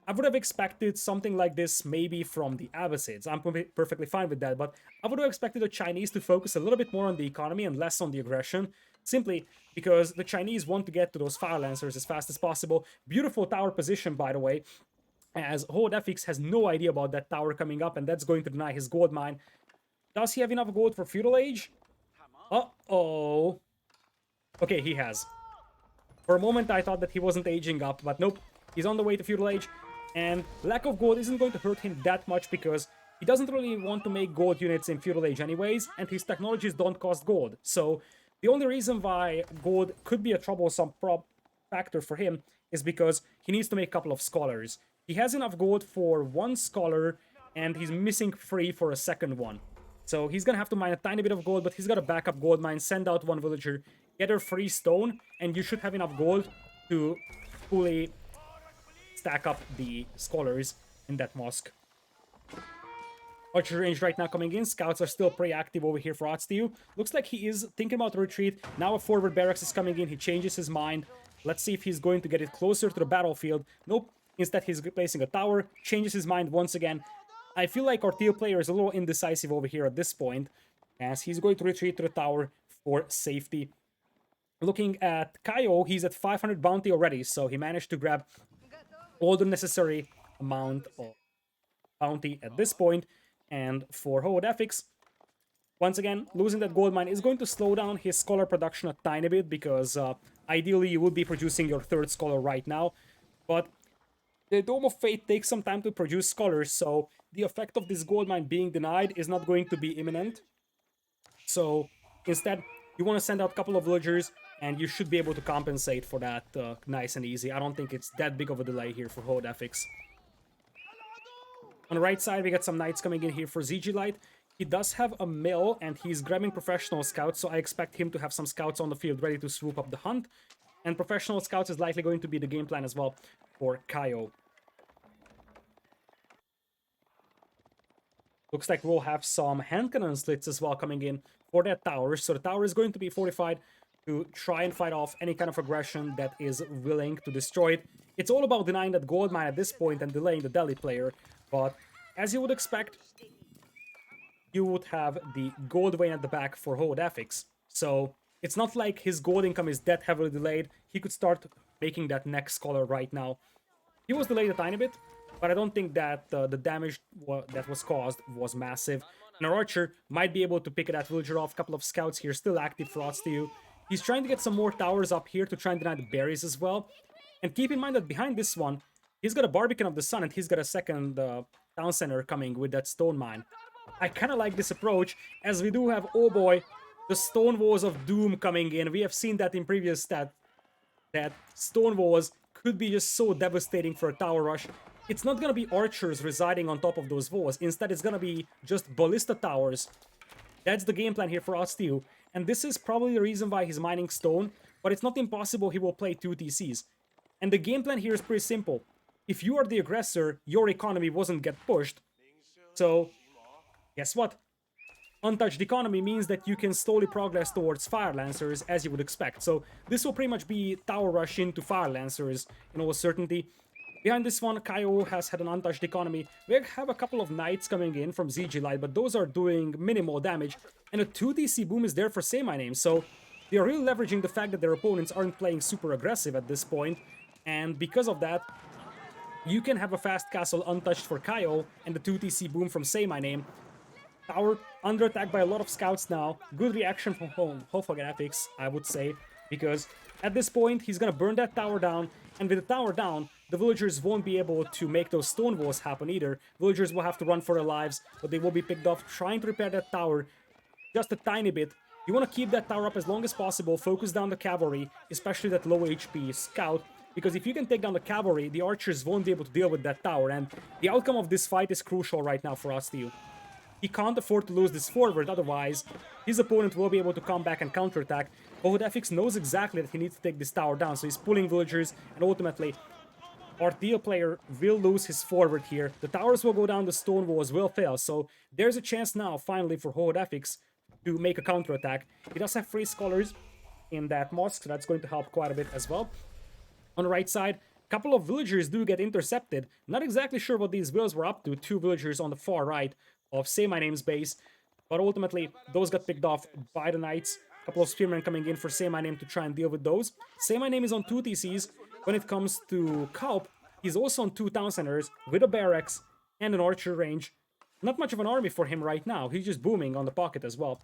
I would have expected something like this maybe from the Abbasids. I'm perfectly fine with that, but I would have expected the Chinese to focus a little bit more on the economy and less on the aggression, simply because the Chinese want to get to those Fire Lancers as fast as possible. Beautiful tower position, by the way, as Hohodefix has no idea about that tower coming up, and that's going to deny his gold mine. Does he have enough gold for Feudal Age? Uh-oh. Okay, he has. For a moment, I thought that he wasn't aging up, but nope. He's on the way to Feudal Age, and lack of gold isn't going to hurt him that much because he doesn't really want to make gold units in Feudal Age anyways, and his technologies don't cost gold. So the only reason why gold could be a troublesome factor for him is because he needs to make a couple of scholars. He has enough gold for one scholar, and he's missing 3 for a second one. So he's gonna have to mine a tiny bit of gold, but he's got a backup gold mine, send out one villager, get her free stone, and you should have enough gold to fully stack up the scholars in that mosque. Archer range right now coming in. Scouts are still pretty active over here for Otstiu. Looks like he is thinking about retreat. Now a forward barracks is coming in. He changes his mind. Let's see if he's going to get it closer to the battlefield. Nope. Instead, he's replacing a tower. Changes his mind once again. I feel like our teal player is a little indecisive over here at this point, as he's going to retreat to the tower for safety. Looking at Kaio, he's at 500 bounty already, so he managed to grab all the necessary amount of bounty at this point. And for Hohodefix, once again, losing that gold mine is going to slow down his scholar production a tiny bit, because ideally you would be producing your 3rd scholar right now, but the Dome of Fate takes some time to produce scholars, so the effect of this gold mine being denied is not going to be imminent. So instead, you want to send out a couple of villagers, and you should be able to compensate for that nice and easy. I don't think it's that big of a delay here for Hohodefix. On the right side, we got some knights coming in here for ZG Light. He does have a mill, and he's grabbing professional scouts, so I expect him to have some scouts on the field ready to swoop up the hunt. And professional scouts is likely going to be the game plan as well for Kaio. Looks like we'll have some hand cannon slits as well coming in for that tower. So the tower is going to be fortified to try and fight off any kind of aggression that is willing to destroy it. It's all about denying that gold mine at this point and delaying the Delhi player, but as you would expect, you would have the gold vein at the back for Holodafix. So it's not like his gold income is that heavily delayed. He could start making that next scholar right now. He was delayed a tiny bit, but I don't think that the damage that was caused was massive. And our archer might be able to pick that villager off. A couple of scouts here still active for Otstiu. He's trying to get some more towers up here to try and deny the berries as well. And keep in mind that behind this one, he's got a Barbican of the Sun and he's got a second town center coming with that stone mine. I kind of like this approach, as we do have, oh boy, the Stone Walls of Doom coming in. We have seen that in previous stats, that Stone Walls could be just so devastating for a tower rush. It's not gonna be archers residing on top of those walls. Instead, it's gonna be just ballista towers. That's the game plan here for Otstiu. And this is probably the reason why he's mining stone, but it's not impossible he will play 2 TCs. And the game plan here is pretty simple. If you are the aggressor, your economy wasn't get pushed. So, guess what? Untouched economy means that you can slowly progress towards Fire Lancers, as you would expect. So this will pretty much be tower rush into Fire Lancers in all certainty. Behind this one, Kaio has had an untouched economy. We have a couple of knights coming in from ZG Light, but those are doing minimal damage. And a 2 DC boom is there for Say My Name, so they are really leveraging the fact that their opponents aren't playing super aggressive at this point. And because of that, you can have a fast castle untouched for Kaio and the 2 TC boom from Say My Name. Tower under attack by a lot of scouts now. Good reaction from Holodafix, I would say, because at this point he's gonna burn that tower down, and with the tower down, the villagers won't be able to make those stone walls happen either. Villagers will have to run for their lives, but they will be picked off trying to repair that tower just a tiny bit. You want to keep that tower up as long as possible, focus down the cavalry, especially that low HP scout, because if you can take down the cavalry, the archers won't be able to deal with that tower, and the outcome of this fight is crucial right now for Otstiu. He can't afford to lose this forward, otherwise his opponent will be able to come back and counterattack. Holodafix knows exactly that he needs to take this tower down, so he's pulling villagers, and ultimately our deal player will lose his forward here. The towers will go down, the stone walls will fail, so there's a chance now, finally, for Holodafix to make a counterattack. He does have 3 scholars in that mosque, so that's going to help quite a bit as well. On the right side, a couple of villagers do get intercepted. Not exactly sure what these villas were up to. 2 villagers on the far right of Say My Name's base, but ultimately those got picked off by the knights. A couple of spearmen coming in for Say My Name to try and deal with those. Say My Name is on 2 TCs. When it comes to Kaup, he's also on 2 town centers with a barracks and an archer range. Not much of an army for him right now. He's just booming on the pocket as well.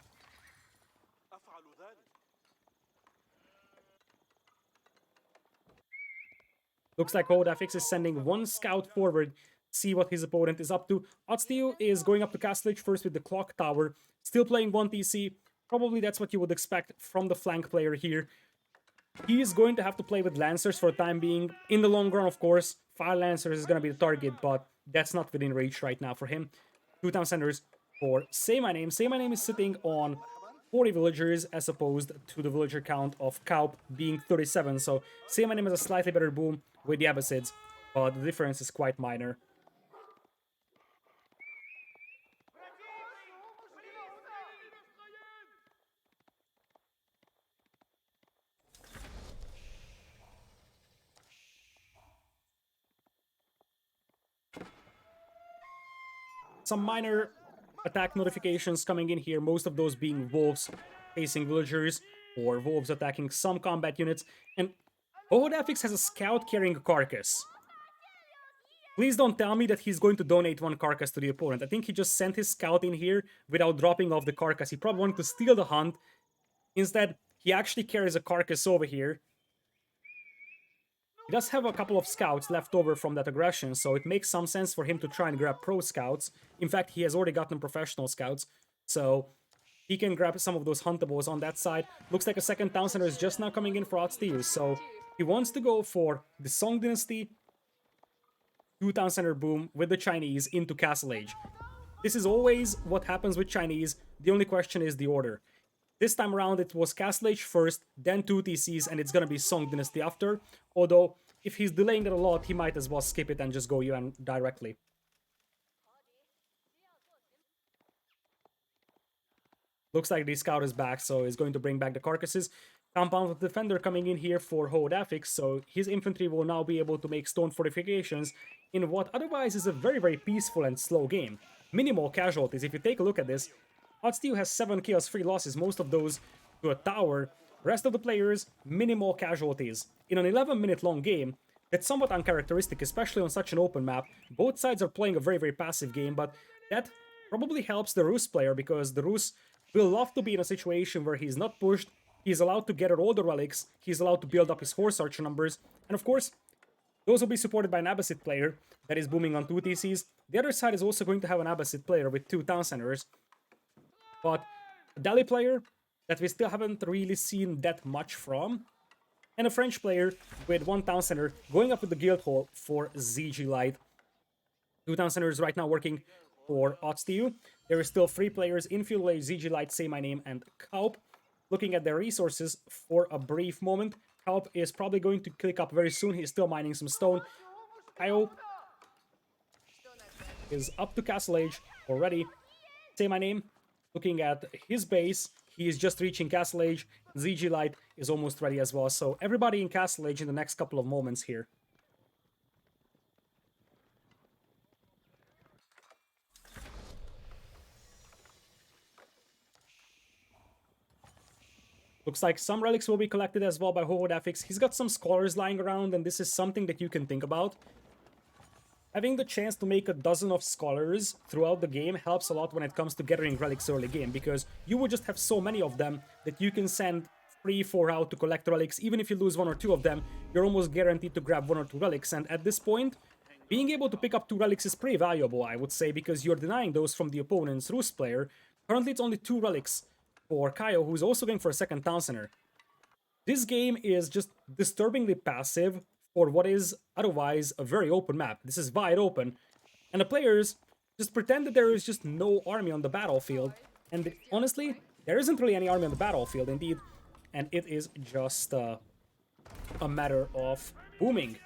Looks like Holodafix is sending 1 scout forward, see what his opponent is up to. Otstiu is going up to Castle Edge first with the clock tower, still playing 1 TC. Probably that's what you would expect from the flank player here. He is going to have to play with Lancers for the time being. In the long run, of course, Fire Lancers is going to be the target, but that's not within reach right now for him. 2 town centers for Say My Name. Say My Name is sitting on 40 villagers as opposed to the villager count of Kaup being 37, so Say My Name has a slightly better boom with the Abbasids, but the difference is quite minor. Some minor attack notifications coming in here, most of those being wolves facing villagers, or wolves attacking some combat units, and Holodafix has a scout carrying a carcass. Please don't tell me that he's going to donate 1 carcass to the opponent. I think he just sent his scout in here without dropping off the carcass. He probably wanted to steal the hunt. Instead, he actually carries a carcass over here. He does have a couple of scouts left over from that aggression, so it makes some sense for him to try and grab pro scouts. In fact, he has already gotten professional scouts, so he can grab some of those huntables on that side. Looks like a second town center is just now coming in for Otstiu, so he wants to go for the Song Dynasty 2 town center boom with the Chinese into Castle Age. This is always what happens with Chinese. The only question is the order. This time around it was Castle Age first, then 2 TCs, and it's gonna be Song Dynasty after. Although, if he's delaying that a lot, he might as well skip it and just go Yuan directly. Looks like the scout is back, so he's going to bring back the carcasses. Compound defender coming in here for Hoodafix, so his infantry will now be able to make stone fortifications in what otherwise is a very, very peaceful and slow game. Minimal casualties. If you take a look at this, Hotsteel has 7 kills, 3 losses, most of those to a tower. Rest of the players, minimal casualties. In an 11-minute long game, that's somewhat uncharacteristic, especially on such an open map. Both sides are playing a very, very passive game, but that probably helps the Rus player, because the Rus will love to be in a situation where he's not pushed, he's allowed to gather all the relics, he's allowed to build up his horse archer numbers, and of course, those will be supported by an Abbasid player that is booming on 2 TCs. The other side is also going to have an Abbasid player with 2 town centers, but a Delhi player that we still haven't really seen that much from, and a French player with 1 town center going up with the guild hall for ZG Light. 2 town centers right now working for Otstiu. There are still 3 players in Field Age, ZG Light, Say My Name, and Kaup. Looking at their resources for a brief moment, Kaup is probably going to click up very soon. He's still mining some stone. Kaio is up to Castle Age already. Say My Name, looking at his base, he is just reaching Castle Age. ZG Light is almost ready as well. So everybody in Castle Age in the next couple of moments here. Looks like some relics will be collected as well by Hoodafix. He's got some scholars lying around, and this is something that you can think about. Having the chance to make a dozen of scholars throughout the game helps a lot when it comes to gathering relics early game, because you will just have so many of them that you can send 3-4 out to collect relics. Even if you lose 1 or 2 of them, you're almost guaranteed to grab 1 or 2 relics, and at this point, being able to pick up 2 relics is pretty valuable, I would say, because you're denying those from the opponent's Rus player. Currently, it's only 2 relics for Kaio, who's also going for a 2nd town center. This game is just disturbingly passive for what is otherwise a very open map. This is wide open, and the players just pretend that there is just no army on the battlefield, and honestly, there isn't really any army on the battlefield, indeed, and it is just a matter of booming,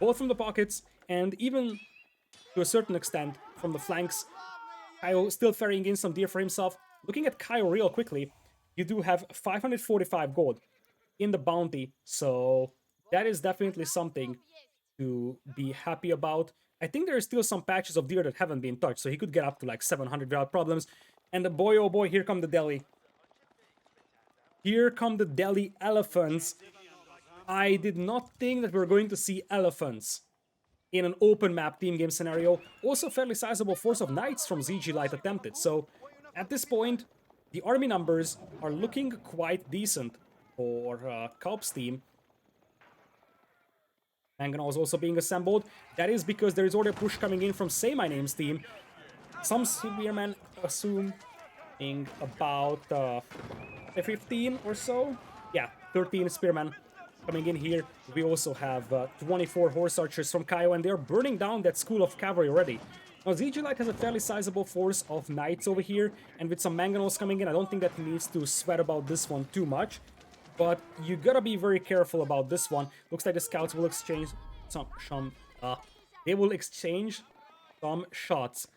both from the pockets and even to a certain extent from the flanks. Kaio still ferrying in some deer for himself. Looking at Kaio real quickly, you do have 545 gold in the bounty, so that is definitely something to be happy about. I think there are still some patches of deer that haven't been touched, so he could get up to like 700 without problems. And boy, oh boy, here come the Delhi. Here come the Delhi elephants. I did not think that we were going to see elephants in an open map team game scenario. Also fairly sizable force of knights from ZG Light attempted, so at this point, the army numbers are looking quite decent for Kaup's team. Mangonel is also being assembled. That is because there is already a push coming in from Say My Name's team. Some spearmen assuming about 15 or so. Yeah, 13 spearmen coming in here. We also have 24 horse archers from Kaio, and they're burning down that school of cavalry already. Now, ZG Light has a fairly sizable force of knights over here, and with some mangonels coming in, I don't think that he needs to sweat about this one too much. But you gotta be very careful about this one. Looks like the scouts will exchange some shots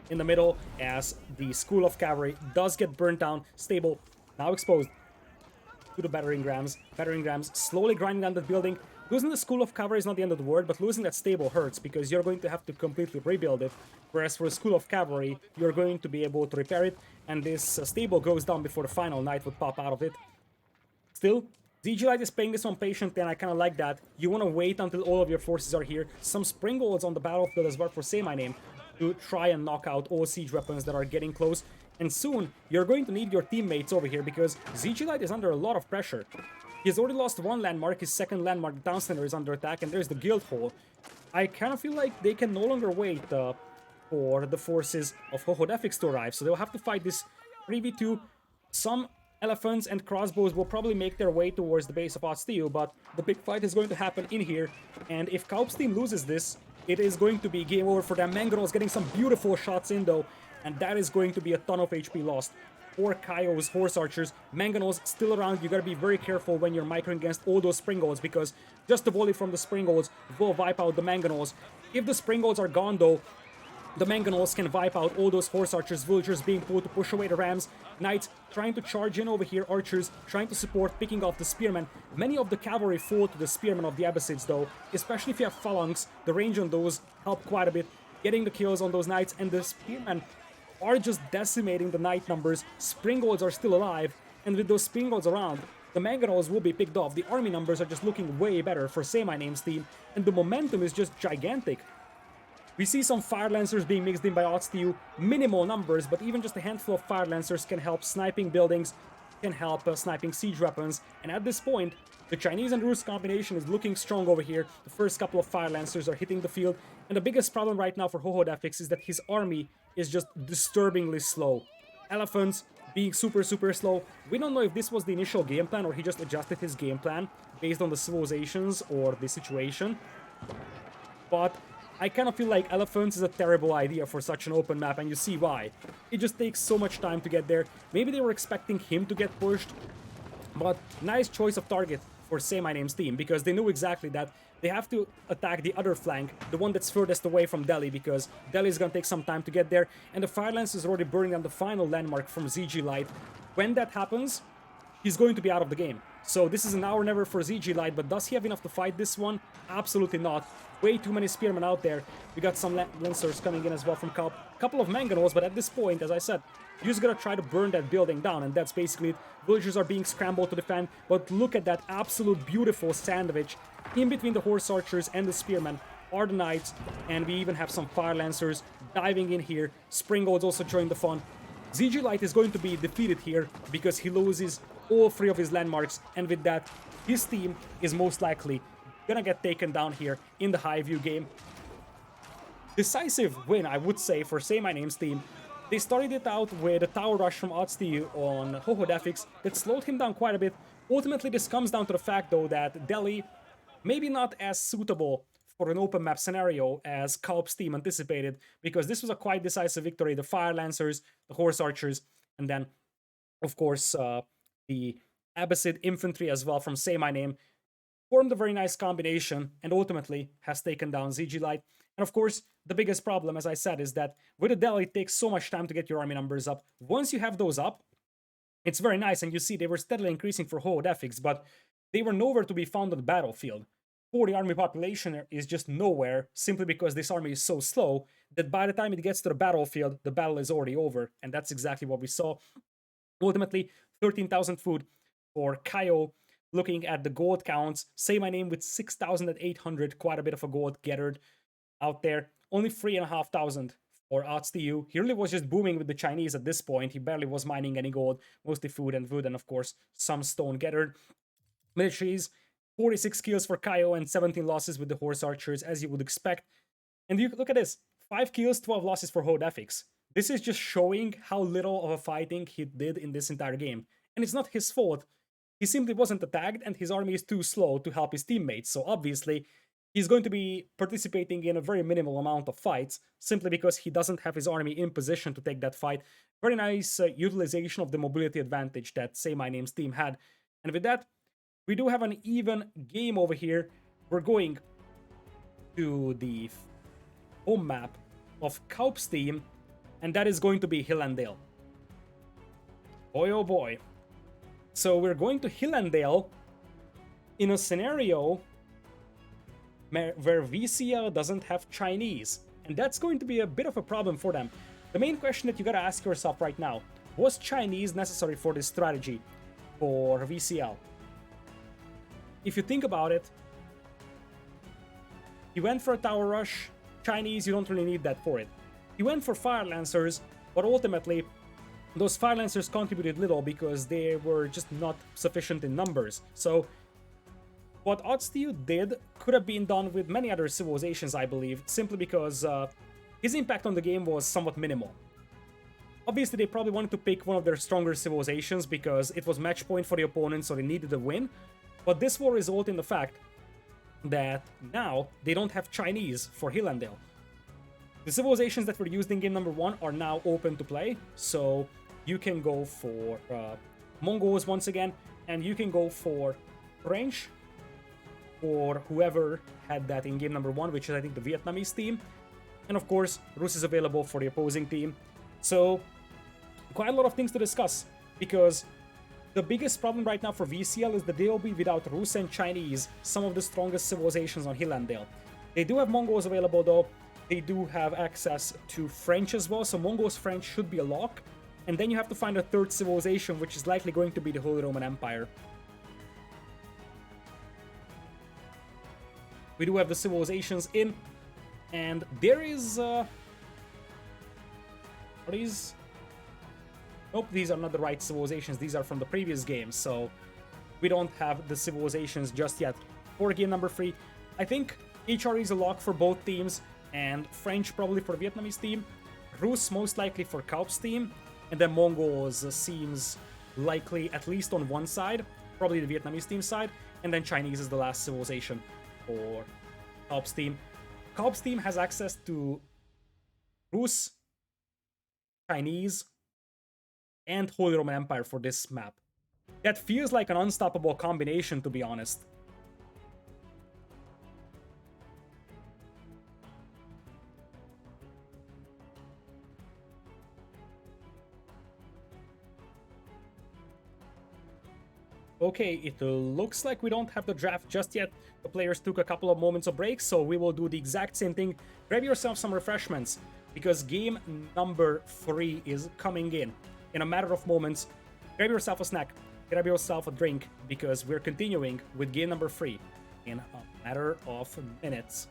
in the middle as the school of cavalry does get burnt down. Stable now exposed to the battering rams. Battering rams slowly grinding down the building. Losing the school of cavalry is not the end of the word, but losing that stable hurts because you're going to have to completely rebuild it. Whereas for a school of cavalry, you're going to be able to repair it, and this stable goes down before the final knight would pop out of it. Still, ZG Light is playing this one patiently, and I kind of like that. You want to wait until all of your forces are here. Some springolds on the battlefield as well for Say My Name to try and knock out all siege weapons that are getting close. And soon, you're going to need your teammates over here because ZG Light is under a lot of pressure. He's already lost 1 landmark, his 2nd landmark, the town center, is under attack, and there's the guild hall. I kind of feel like they can no longer wait for the forces of Hoodafix to arrive, so they'll have to fight this 3v2. Some elephants and crossbows will probably make their way towards the base of Otstiu, but the big fight is going to happen in here, and if Kaup's team loses this, it is going to be game over for them. Mangonel's getting some beautiful shots in though, and that is going to be a ton of HP lost for Kaio's horse archers. Mangonel's still around. You gotta be very careful when you're microing against all those springolds, because just a volley from the springolds will wipe out the Mangonels. If the springolds are gone though, The Mangonels can wipe out all those horse archers, villagers being pulled to push away the rams, knights trying to charge in over here, archers trying to support, picking off the spearmen. Many of the cavalry fall to the spearmen of the Abbasids though, especially if you have phalanx. The range on those help quite a bit, getting the kills on those knights, and the spearmen are just decimating the knight numbers. Springolds are still alive, and with those Springolds around, the Mangonels will be picked off. The army numbers are just looking way better for Say My Name's team, and the momentum is just gigantic. We see some Fire Lancers being mixed in by odds-to-you, minimal numbers, but even just a handful of Fire Lancers can help sniping buildings, can help sniping siege weapons, and at this point, the Chinese and Rus combination is looking strong over here. The first couple of Fire Lancers are hitting the field, and the biggest problem right now for Hohodefix is that his army is just disturbingly slow. Elephants being super slow. We don't know if this was the initial game plan or he just adjusted his game plan based on the civilizations or the situation, but I kind of feel like elephants is a terrible idea for such an open map, and you see why. It just takes so much time to get there. Maybe they were expecting him to get pushed, but nice choice of target for Say My Name's team, because they knew exactly that they have to attack the other flank, the one that's furthest away from Delhi, because Delhi is gonna take some time to get there, and the Fire Lance is already burning on the final landmark from ZG Light. When that happens, he's going to be out of the game. So this is an now or never for ZG Light, but does he have enough to fight this one? Absolutely not. Way too many spearmen out there. We got some lancers coming in as well from Kaup. Couple of Mangonels, but at this point, as I said, you just gotta try to burn that building down, and that's basically it. Villagers are being scrambled to defend, but look at that absolute beautiful sandwich. In between the horse archers and the spearmen are the knights, and we even have some Fire Lancers diving in here. Springolds also joined the fun. ZG Light is going to be defeated here because he loses all three of his landmarks, and with that, his team is most likely gonna get taken down here in the high view game. Decisive win, I would say, for Say My Name's team. They started it out with a tower rush from odds-to-you on Hohodefix that slowed him down quite a bit. Ultimately, this comes down to the fact, though, that Delhi maybe not as suitable for an open map scenario as Kaup's team anticipated, because this was a quite decisive victory. The Fire Lancers, the Horse Archers, and then, of course, the Abbasid infantry as well from Say My Name formed a very nice combination and ultimately has taken down ZG Light. And of course, the biggest problem, as I said, is that with a Delhi, it takes so much time to get your army numbers up. Once you have those up, it's very nice, and you see they were steadily increasing for Hohodefix, but they were nowhere to be found on the battlefield. For the army population is just nowhere, simply because this army is so slow that by the time it gets to the battlefield, the battle is already over, and that's exactly what we saw. Ultimately, 13,000 food for Kaio. Looking at the gold counts, Say My Name with 6,800, quite a bit of a gold gathered out there. Only 3,500 for odds-to-you. He really was just booming with the Chinese at this point. He barely was mining any gold, mostly food and wood, and of course, some stone gathered. Militaries, 46 kills for Kaio and 17 losses with the Horse Archers, as you would expect. And you look at this, 5 kills, 12 losses for Hohodefix. This is just showing how little of a fighting he did in this entire game. And it's not his fault. He simply wasn't attacked, and his army is too slow to help his teammates, so obviously he's going to be participating in a very minimal amount of fights, simply because he doesn't have his army in position to take that fight. Very nice utilization of the mobility advantage that Say My Name's team had. And with that, we do have an even game over here. We're going to the home map of Kaup's team, and that is going to be Hillandale. Boy oh boy. So we're going to Hillandale in a scenario where VCL doesn't have Chinese, and that's going to be a bit of a problem for them. The main question that you gotta ask yourself right now, was Chinese necessary for this strategy for VCL? If you think about it, he went for a tower rush. Chinese, you don't really need that for it. He went for Fire Lancers, but ultimately those Fire Lancers contributed little because they were just not sufficient in numbers. So what odds-to-you did could have been done with many other civilizations, I believe, simply because his impact on the game was somewhat minimal. Obviously, they probably wanted to pick one of their stronger civilizations because it was match point for the opponent, so they needed a win. But this will result in the fact that now they don't have Chinese for Hillandale. The civilizations that were used in game number 1 are now open to play, so you can go for Mongols once again, and you can go for French, or whoever had that in game number 1, which is I think the Vietnamese team. And of course, Rus is available for the opposing team. So, quite a lot of things to discuss, because the biggest problem right now for VCL is that they will be without Rus and Chinese, some of the strongest civilizations on Hillandale. They do have Mongols available though. They do have access to French as well, so Mongols French should be a lock. And then you have to find a third civilization, which is likely going to be the Holy Roman Empire. We do have the civilizations in, and there is... Are these... Nope, these are not the right civilizations. These are from the previous game, so we don't have the civilizations just yet for game number 3. I think HRE is a lock for both teams, and French probably for the Vietnamese team, Rus most likely for Kaup's team, and then Mongols seems likely at least on one side, probably the Vietnamese team side, and then Chinese is the last civilization for Kaup's team. Kaup's team has access to Rus, Chinese, and Holy Roman Empire for this map. That feels like an unstoppable combination, to be honest. Okay, it looks like we don't have the draft just yet. The players took a couple of moments of break, so we will do the exact same thing. Grab yourself some refreshments, because game number 3 is coming in a matter of moments. Grab yourself a snack, grab yourself a drink, because we're continuing with game number 3 in a matter of minutes.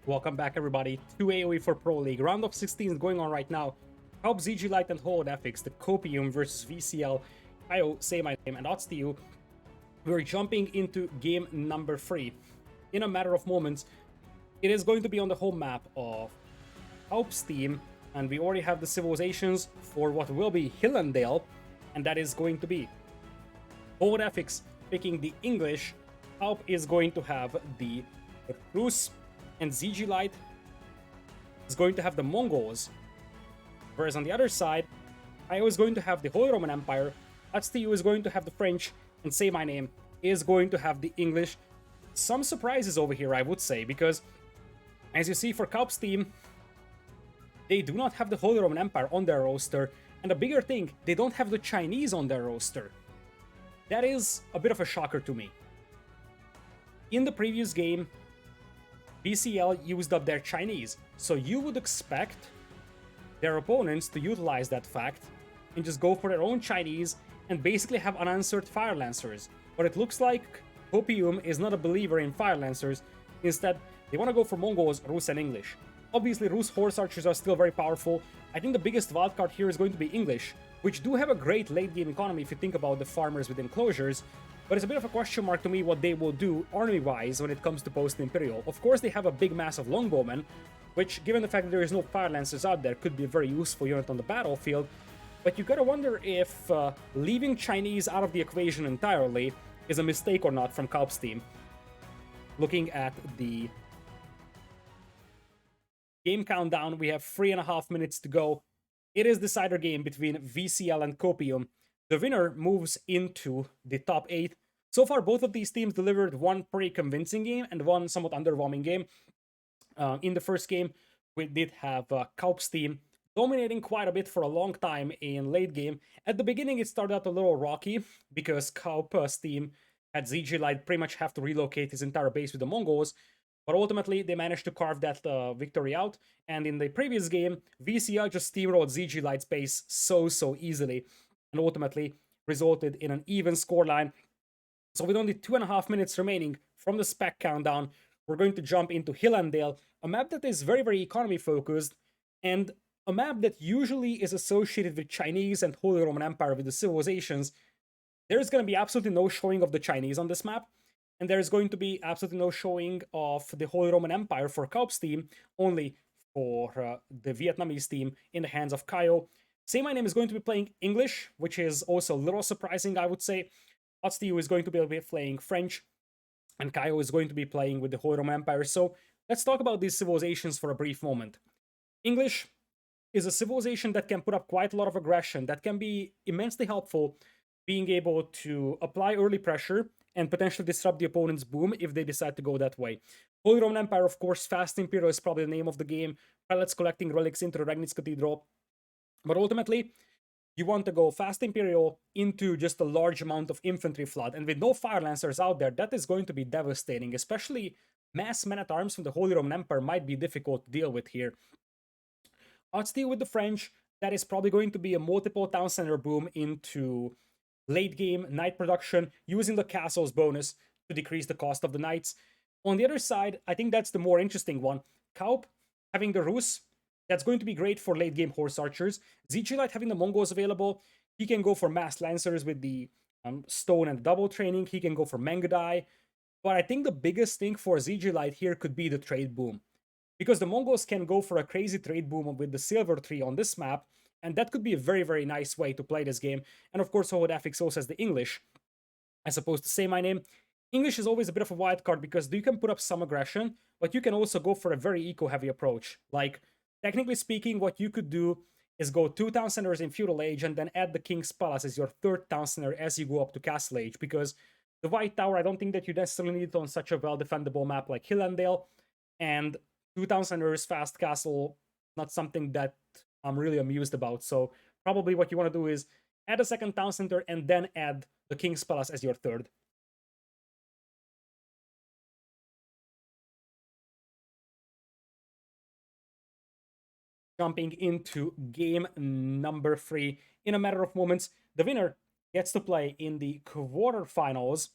Welcome back, everybody, to AoE4 Pro League. Round of 16 is going on right now. Help ZG Light and Holodefix, the COPIUM versus VCL. Kaio, say my name, and odds to you. We're jumping into game number 3. In a matter of moments, it is going to be on the home map of Help's team, and we already have the civilizations for what will be Hillandale, and that is going to be Holodefix picking the English. Help is going to have the Rus, and ZG Light is going to have the Mongols. Whereas on the other side, Kaio is going to have the Holy Roman Empire, Atstu is going to have the French, and Say My Name is going to have the English. Some surprises over here, I would say, because as you see for Kaup's team, they do not have the Holy Roman Empire on their roster, and a bigger thing, they don't have the Chinese on their roster. That is a bit of a shocker to me. In the previous game, VCL used up their Chinese, so you would expect their opponents to utilize that fact and just go for their own Chinese and basically have unanswered Fire Lancers. But it looks like COPIUM is not a believer in Fire Lancers. Instead, they want to go for Mongols, Rus, and English. Obviously, Rus Horse Archers are still very powerful. I think the biggest wildcard here is going to be English, which do have a great late-game economy if you think about the farmers with enclosures. But it's a bit of a question mark to me what they will do army-wise when it comes to post-Imperial. Of course, they have a big mass of longbowmen, which, given the fact that there is no Fire Lancers out there, could be a very useful unit on the battlefield. But you gotta wonder if leaving Chinese out of the equation entirely is a mistake or not from Kaup's team. Looking at the game countdown, we have 3.5 minutes to go. It is the decider game between VCL and COPIUM. The winner moves into the top 8. So far, both of these teams delivered one pretty convincing game and one somewhat underwhelming game. In the first game, we did have Kaup's team dominating quite a bit for a long time in late game. At the beginning, it started out a little rocky because Kaup's team had ZG Light pretty much have to relocate his entire base with the Mongols. But ultimately, they managed to carve that victory out. And in the previous game, VCL just steamrolled ZG Light's base so easily, and ultimately resulted in an even scoreline. So with only 2.5 minutes remaining from the spec countdown, we're going to jump into Hillandale, a map that is very economy focused, and a map that usually is associated with Chinese and Holy Roman Empire with the civilizations. There's going to be absolutely no showing of the Chinese on this map, and there's going to be absolutely no showing of the Holy Roman Empire for Kaup's team, only for the Vietnamese team in the hands of Kaio. Say My Name is going to be playing English, which is also a little surprising, I would say. Atstu is going to be playing French, and Kaio is going to be playing with the Holy Roman Empire. So let's talk about these civilizations for a brief moment. English is a civilization that can put up quite a lot of aggression, that can be immensely helpful, being able to apply early pressure and potentially disrupt the opponent's boom if they decide to go that way. Holy Roman Empire, of course, Fast Imperial is probably the name of the game. Prelates collecting relics into the Regnitz Cathedral. But ultimately, you want to go Fast Imperial into just a large amount of infantry flood. And with no Fire Lancers out there, that is going to be devastating. Especially mass men-at-arms from the Holy Roman Empire might be difficult to deal with here. Atstu with the French, that is probably going to be a multiple town center boom into late game knight production, using the castle's bonus to decrease the cost of the knights. On the other side, I think that's the more interesting one. Kaup having the Rus, that's going to be great for late game horse archers. ZG Light having the Mongols available, he can go for mass lancers with the stone and double training. He can go for Mengadai. But I think the biggest thing for ZG Light here could be the trade boom, because the Mongols can go for a crazy trade boom with the silver tree on this map, and that could be a very nice way to play this game. And of course, Holodefix also has the English, as opposed to Say My Name. English is always a bit of a wild card because you can put up some aggression, but you can also go for a very eco-heavy approach. Like, technically speaking, what you could do is go 2 town centers in Feudal Age and then add the King's Palace as your 3rd town center as you go up to Castle Age, because the White Tower, I don't think that you necessarily need it on such a well-defendable map like Hillandale, and 2 town centers, fast castle, not something that I'm really amused about. So probably what you want to do is add a 2nd town center and then add the King's Palace as your 3rd. Jumping into game number 3. In a matter of moments, the winner gets to play in the quarterfinals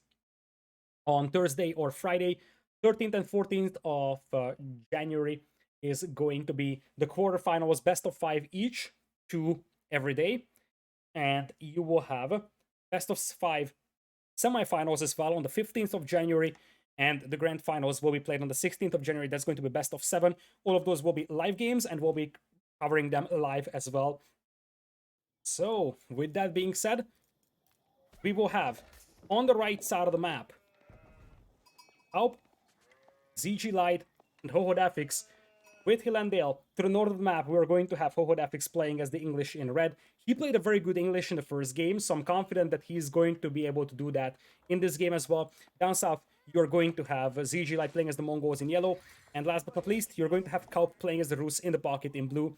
on Thursday or Friday. 13th and 14th of January is going to be the quarterfinals, best of 5 each, 2 every day. And you will have best of 5 semifinals as well on the 15th of January. And the grand finals will be played on the 16th of January. That's going to be best of 7. All of those will be live games, and we'll be covering them live as well. So, with that being said, we will have on the right side of the map Alp, ZG Light, and Hohodafix with Hilandale. To the north of the map, we are going to have Hohodafix playing as the English in red. He played a very good English in the first game, so I'm confident that he's going to be able to do that in this game as well. Down south, you're going to have ZG Light playing as the Mongols in yellow. And last but not least, you're going to have Kaup playing as the Rus in the pocket in blue.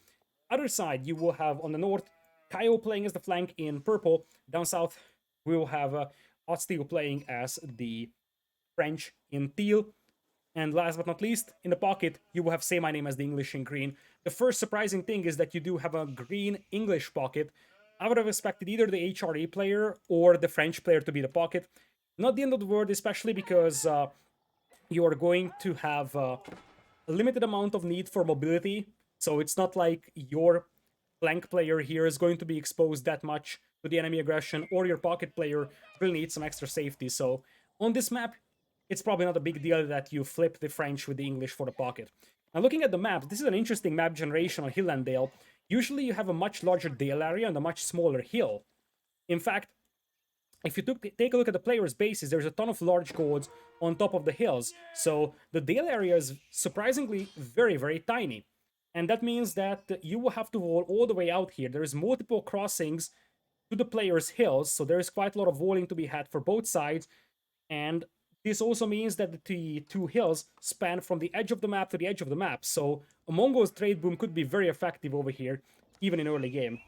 Other side, you will have on the north, Kaio playing as the flank in purple. Down south, we will have Otsteel playing as the French in teal. And last but not least, in the pocket, you will have Say My Name as the English in green. The first surprising thing is that you do have a green English pocket. I would have expected either the HRE player or the French player to be the pocket. Not the end of the world, especially because you are going to have a limited amount of need for mobility. So it's not like your flank player here is going to be exposed that much to the enemy aggression, or your pocket player will need some extra safety. So on this map, it's probably not a big deal that you flip the French with the English for the pocket. Now, looking at the map, this is an interesting map generation on Hill and Dale. Usually you have a much larger Dale area and a much smaller hill. In fact, if you take a look at the players' bases, there's a ton of large goals on top of the hills. So the Dale area is surprisingly very, very tiny. And that means that you will have to wall all the way out here. There's multiple crossings to the players' hills, so there is quite a lot of walling to be had for both sides. And this also means that the two hills span from the edge of the map to the edge of the map, so a Mongols trade boom could be very effective over here, even in early game.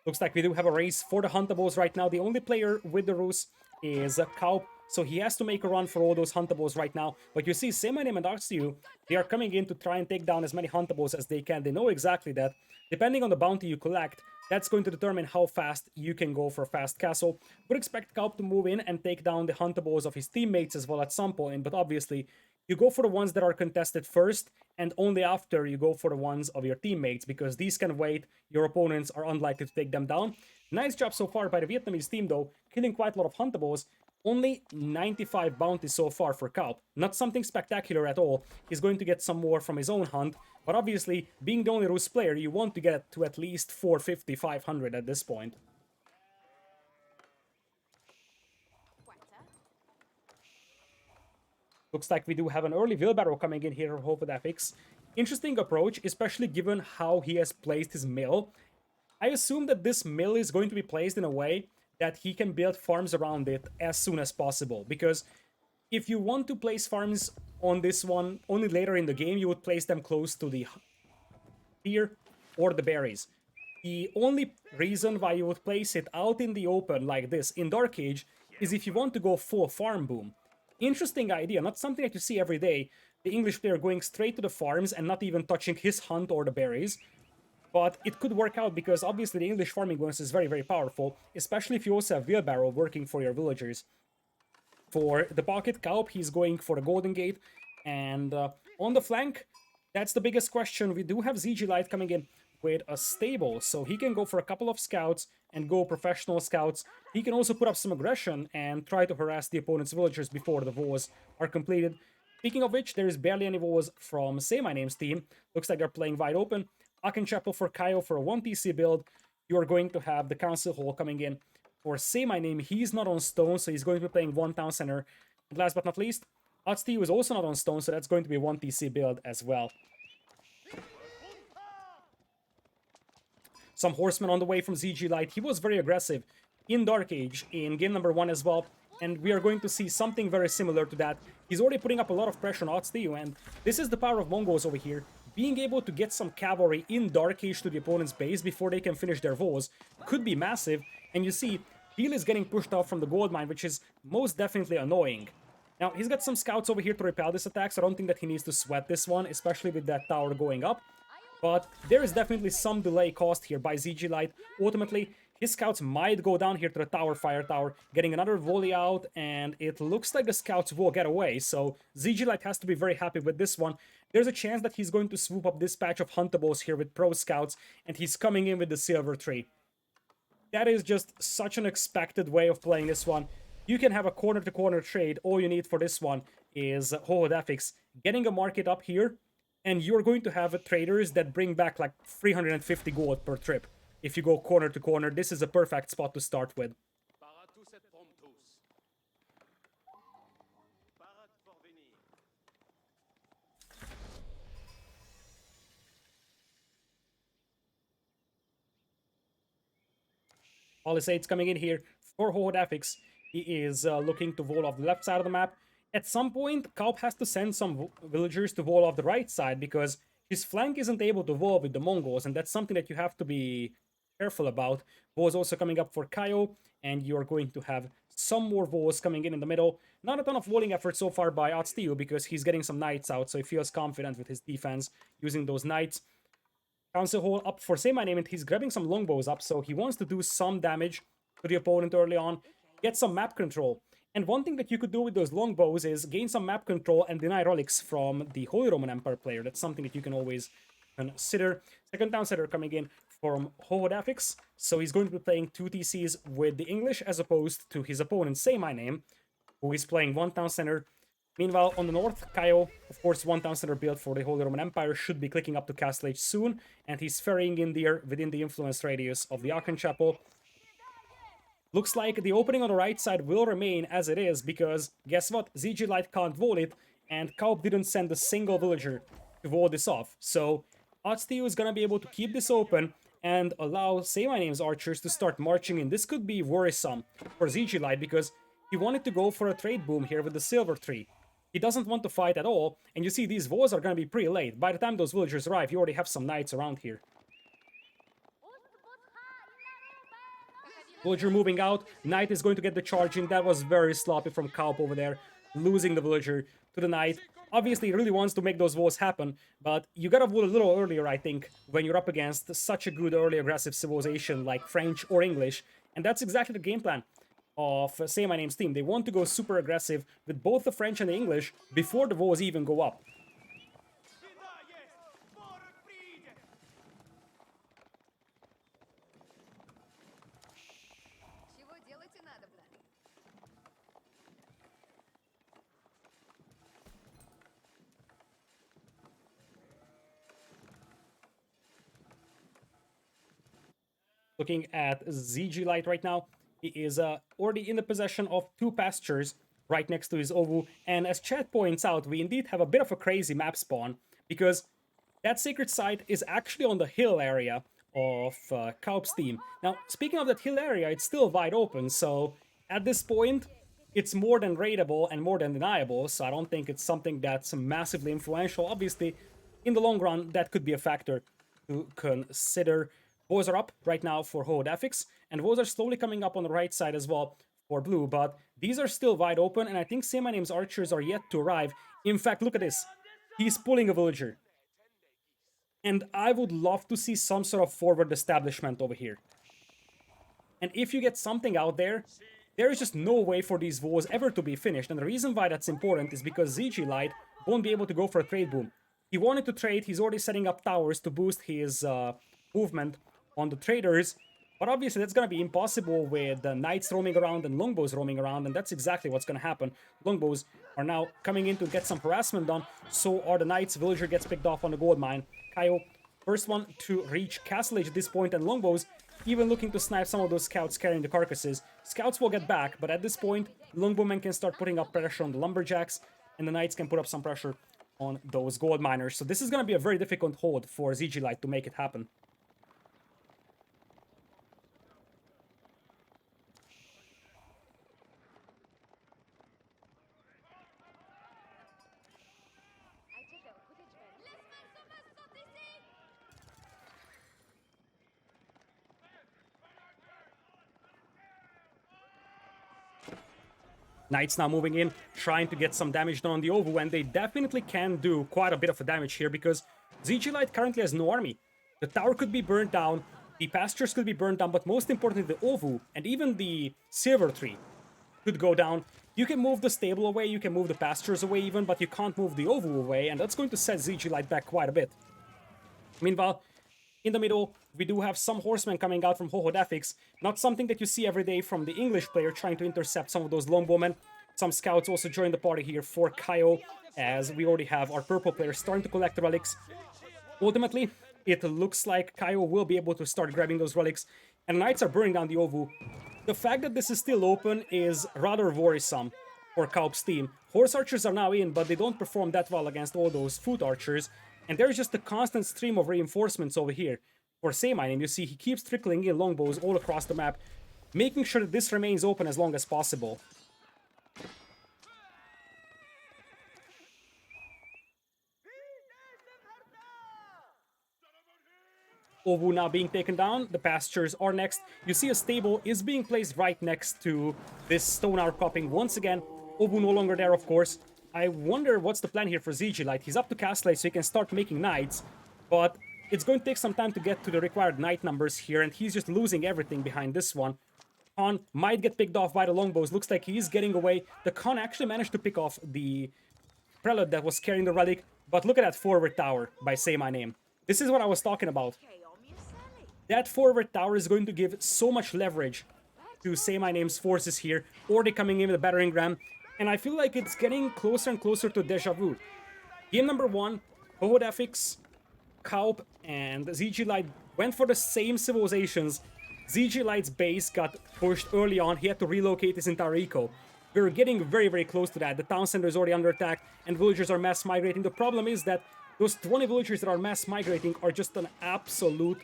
Looks like we do have a race for the Huntables right now. The only player with the Rus is Kaup, so he has to make a run for all those Huntables right now. But you see, Semanim and Arxiu, they are coming in to try and take down as many Huntables as they can. They know exactly that, depending on the bounty you collect, that's going to determine how fast you can go for a fast castle. Would expect Kaup to move in and take down the Huntables of his teammates as well at some point, but obviously, you go for the ones that are contested first, and only after you go for the ones of your teammates, because these can wait, your opponents are unlikely to take them down. Nice job so far by the Vietnamese team though, killing quite a lot of Huntables. Only 95 bounties so far for Kaup. Not something spectacular at all. He's going to get some more from his own hunt, but obviously, being the only Rus player, you want to get to at least 450, 500 at this point. Looks like we do have an early wheelbarrow coming in here for Hohodafix. Interesting approach, especially given how he has placed his mill. I assume that this mill is going to be placed in a way that he can build farms around it as soon as possible. Because if you want to place farms on this one only later in the game, you would place them close to the deer or the berries. The only reason why you would place it out in the open like this in Dark Age is if you want to go full farm boom. Interesting idea, not something that you see every day. The English player going straight to the farms and not even touching his hunt or the berries. But it could work out because obviously the English farming bonus is very, very powerful, especially if you also have wheelbarrow working for your villagers. For the pocket, Kaup, he's going for the Golden Gate. And on the flank, that's the biggest question. We do have ZG Light coming in with a stable, so he can go for a couple of scouts and go professional scouts. He can also put up some aggression and try to harass the opponent's villagers before the wars are completed. Speaking of which, there is barely any wars from Say My Name's team. Looks like they're playing wide open. Chapel for Kaio for a 1TC build. You are going to have the Council Hall coming in for Say My Name. He's not on stone, so he's going to be playing one town center. And last but not least, Atsti is also not on stone, so that's going to be a 1TC build as well. Some horsemen on the way from ZG Light. He was very aggressive in Dark Age in game number 1 as well. And we are going to see something very similar to that. He's already putting up a lot of pressure on Atsti, and this is the power of Mongols over here. Being able to get some cavalry in Dark Age to the opponent's base before they can finish their wars could be massive. And you see, Peel is getting pushed off from the gold mine, which is most definitely annoying. Now, he's got some scouts over here to repel this attack, so I don't think that he needs to sweat this one, especially with that tower going up. but there is definitely some delay caused here by ZG Light. Ultimately, his scouts might go down here to the tower, fire tower, getting another volley out, and it looks like the scouts will get away, so ZG Light has to be very happy with this one. There's a chance that he's going to swoop up this patch of huntables here with pro scouts, and he's coming in with the silver 3. That is just such an expected way of playing this one. You can have a corner-to-corner trade. All you need for this one is holodethics, getting a market up here, and you're going to have traders that bring back like 350 gold per trip. If you go corner to corner, this is a perfect spot to start with. Palisade's coming in here for holodethics. He is looking to wall off the left side of the map. At some point, Kaup has to send some villagers to wall off the right side because his flank isn't able to wall with the Mongols, and that's something that you have to be careful about. Walls also coming up for Kaio, and you're going to have some more walls coming in the middle. Not a ton of walling effort so far by Atstiu because he's getting some knights out, so he feels confident with his defense using those knights. Council Hall up for Say My Name, and he's grabbing some longbows up, so he wants to do some damage to the opponent early on, get some map control. And one thing that you could do with those longbows is gain some map control and deny relics from the Holy Roman Empire player. That's something that you can always consider. Second town center coming in from holodethics, so he's going to be playing 2 TCs with the English as opposed to his opponent Say My Name, who is playing 1 town center. Meanwhile, on the north, Kaio, of course, 1 town center build for the Holy Roman Empire, should be clicking up to Castle Age soon, and he's ferrying in there within the influence radius of the Aachen Chapel. Looks like the opening on the right side will remain as it is, because guess what? ZG Light can't wall it, and Kaup didn't send a single villager to wall this off. So Atstiu is gonna be able to keep this open and allow Say My Name's archers to start marching in. This could be worrisome for ZG Light, because he wanted to go for a trade boom here with the silver 3. He doesn't want to fight at all, and you see these walls are gonna be pretty late. By the time those villagers arrive, you already have some knights around here. Villager moving out, knight is going to get the charge in. That was very sloppy from Kaup over there, losing the villager to the knight. Obviously, he really wants to make those walls happen, but you gotta wall a little earlier, I think, when you're up against such a good early aggressive civilization like French or English, and that's exactly the game plan of Say My Name's team. They want to go super aggressive with both the French and the English before the walls even go up. Looking at ZG Light right now, he is already in the possession of 2 pastures right next to his Ovu, and as Chad points out, we indeed have a bit of a crazy map spawn, because that sacred site is actually on the hill area of Kaup's team. Now, speaking of that hill area, it's still wide open, so at this point, it's more than raidable and more than deniable, so I don't think it's something that's massively influential. Obviously, in the long run, that could be a factor to consider. Woes are up right now for holodethics, and woes are slowly coming up on the right side as well for blue, but these are still wide open, and I think Say My Name's archers are yet to arrive. In fact, look at this. He's pulling a villager. And I would love to see some sort of forward establishment over here. And if you get something out there, there is just no way for these walls ever to be finished, and the reason why that's important is because ZG Light won't be able to go for a trade boom. He wanted to trade, he's already setting up towers to boost his movement on the traders, but obviously that's going to be impossible with the knights roaming around and longbows roaming around, and that's exactly what's going to happen. Longbows are now coming in to get some harassment done, so are the knights. Villager gets picked off on the gold mine. Kaio, first one to reach Castle Age at this point, and longbows even looking to snipe some of those scouts carrying the carcasses. Scouts will get back, but at this point, longbowmen can start putting up pressure on the lumberjacks, and the knights can put up some pressure on those gold miners. So this is going to be a very difficult hold for ZG Light to make it happen. Knights now moving in, trying to get some damage done on the Ovu, and they definitely can do quite a bit of damage here, because ZG Light currently has no army. The tower could be burned down, the pastures could be burned down, but most importantly, the Ovu and even the Silver Tree could go down. You can move the stable away, you can move the pastures away even, but you can't move the Ovu away, and that's going to set ZG Light back quite a bit. Meanwhile, in the middle, we do have some horsemen coming out from Hohodafix, not something that you see every day from the English player trying to intercept some of those longbowmen. Some scouts also join the party here for Kaio, as we already have our purple player starting to collect the relics. Ultimately, it looks like Kaio will be able to start grabbing those relics, and knights are burning down the Ovu. The fact that this is still open is rather worrisome for Kaup's team. Horse archers are now in, but they don't perform that well against all those foot archers, and there's just a constant stream of reinforcements over here. For Seimine, and you see he keeps trickling in longbows all across the map, making sure that this remains open as long as possible. Ovu now being taken down, the pastures are next. You see a stable is being placed right next to this stone outcropping once again. Ovu no longer there, of course. I wonder what's the plan here for ZG Light. He's up to Castley, so he can start making knights, but it's going to take some time to get to the required knight numbers here, and he's just losing everything behind this one. Khan might get picked off by the longbows. Looks like he's getting away. The Khan actually managed to pick off the prelate that was carrying the relic, but look at that forward tower by Say My Name. This is what I was talking about. That forward tower is going to give so much leverage to Say My Name's forces here, or they coming in with a battering ram, and I feel like it's getting closer and closer to deja vu. Game number 1, Hohodafix, Kaup, and ZG Light went for the same civilizations. ZG Light's base got pushed early on. He had to relocate his entire eco. We're getting very, very close to that. The town center is already under attack, and villagers are mass migrating. The problem is that those 20 villagers that are mass migrating are just an absolute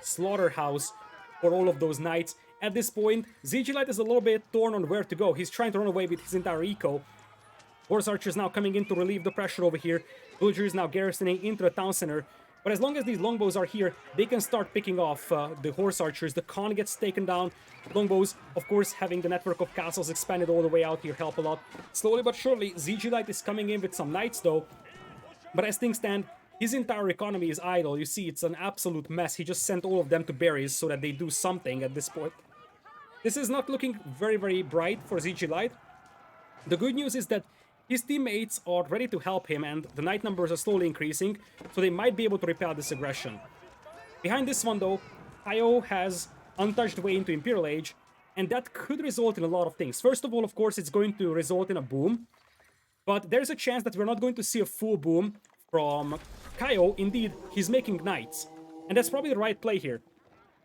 slaughterhouse for all of those knights. At this point, ZG Light is a little bit torn on where to go. He's trying to run away with his entire eco. Horse archers now coming in to relieve the pressure over here. Villagers now garrisoning into the town center. But as long as these longbows are here, they can start picking off the horse archers. The Khan gets taken down. Longbows, of course, having the network of castles expanded all the way out here help a lot. Slowly but surely, ZG Light is coming in with some knights though. But as things stand, his entire economy is idle. You see, it's an absolute mess. He just sent all of them to berries so that they do something at this point. This is not looking very, very bright for ZG Light. The good news is that his teammates are ready to help him, and the knight numbers are slowly increasing, so they might be able to repel this aggression. Behind this one, though, Kaio has untouched way into Imperial Age, and that could result in a lot of things. First of all, of course, it's going to result in a boom, but there's a chance that we're not going to see a full boom from Kaio. Indeed, he's making knights, and that's probably the right play here.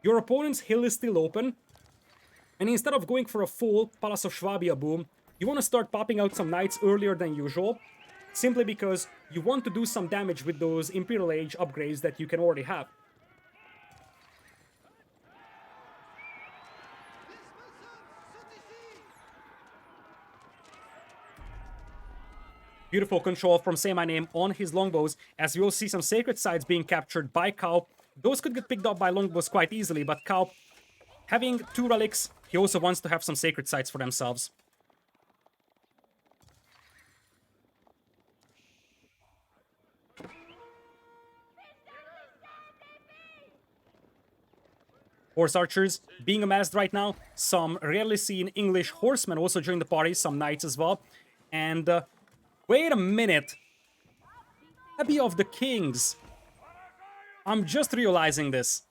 Your opponent's hill is still open, and instead of going for a full Palace of Schwabia boom, you want to start popping out some knights earlier than usual, simply because you want to do some damage with those Imperial Age upgrades that you can already have. Beautiful control from Say My Name on his longbows, as we will see some sacred sites being captured by Kaup. Those could get picked up by longbows quite easily, but Kaup, having 2 relics, he also wants to have some sacred sites for themselves. Horse archers being amassed right now. Some rarely seen English horsemen also join the party, some knights as well. And wait a minute. Abbey of the Kings. I'm just realizing this.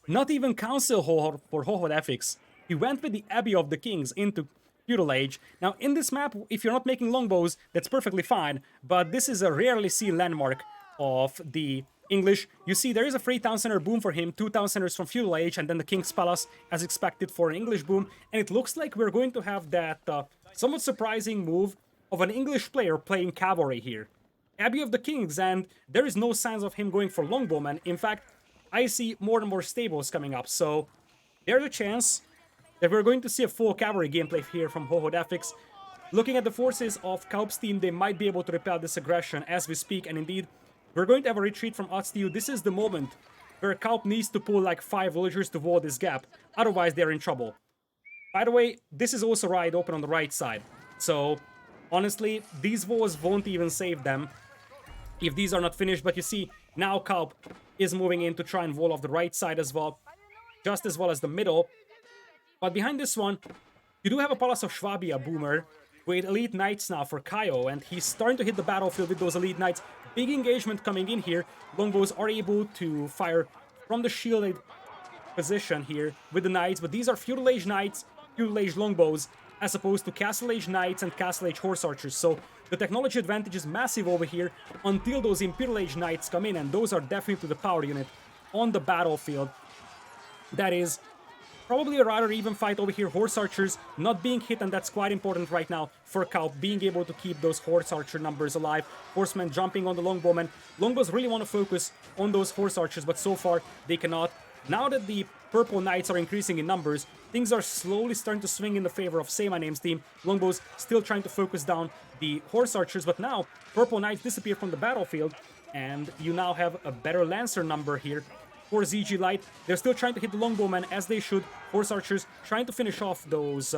Not even Council Hall for Hohodafix. He went with the Abbey of the Kings into Feudal Age. Now, in this map, if you're not making longbows, that's perfectly fine. But this is a rarely seen landmark of the English. You see, there is a free town center boom for him, 2 town centers from Feudal Age, and then the King's Palace, as expected for an English boom. And it looks like we're going to have that somewhat surprising move of an English player playing cavalry here. Abbey of the Kings, and there is no signs of him going for longbowmen. In fact, I see more and more stables coming up, so there's a chance that we're going to see a full cavalry gameplay here from Hohodafix. Looking at the forces of Kaup's team, they might be able to repel this aggression as we speak, and indeed, we're going to have a retreat from Otstiu. This is the moment where Kaup needs to pull like 5 villagers to wall this gap, otherwise they're in trouble. By the way, this is also wide open on the right side, so honestly, these walls won't even save them. if these are not finished. But you see, now Kaup is moving in to try and wall off the right side as well, just as well as the middle. But behind this one, you do have a Palace of Schwabia boomer with Elite Knights now for Kaio, and he's starting to hit the battlefield with those Elite Knights. Big engagement coming in here. Longbows are able to fire from the shielded position here with the Knights, but these are Feudal Age Knights, Feudal Age Longbows, as opposed to Castle Age Knights and Castle Age Horse Archers. So the technology advantage is massive over here until those Imperial Age Knights come in, and those are definitely the power unit on the battlefield. That is probably a rather even fight over here. Horse Archers not being hit, and that's quite important right now for Kaup, being able to keep those Horse Archer numbers alive. Horsemen jumping on the Longbowmen. Longbows really want to focus on those Horse Archers, but so far they cannot. Now that the Purple Knights are increasing in numbers, things are slowly starting to swing in the favor of Say My Name's team. Longbows still trying to focus down the Horse Archers, but now Purple Knights disappear from the battlefield, and you now have a better Lancer number here for ZG Light. They're still trying to hit the Longbowmen as they should. Horse Archers trying to finish off those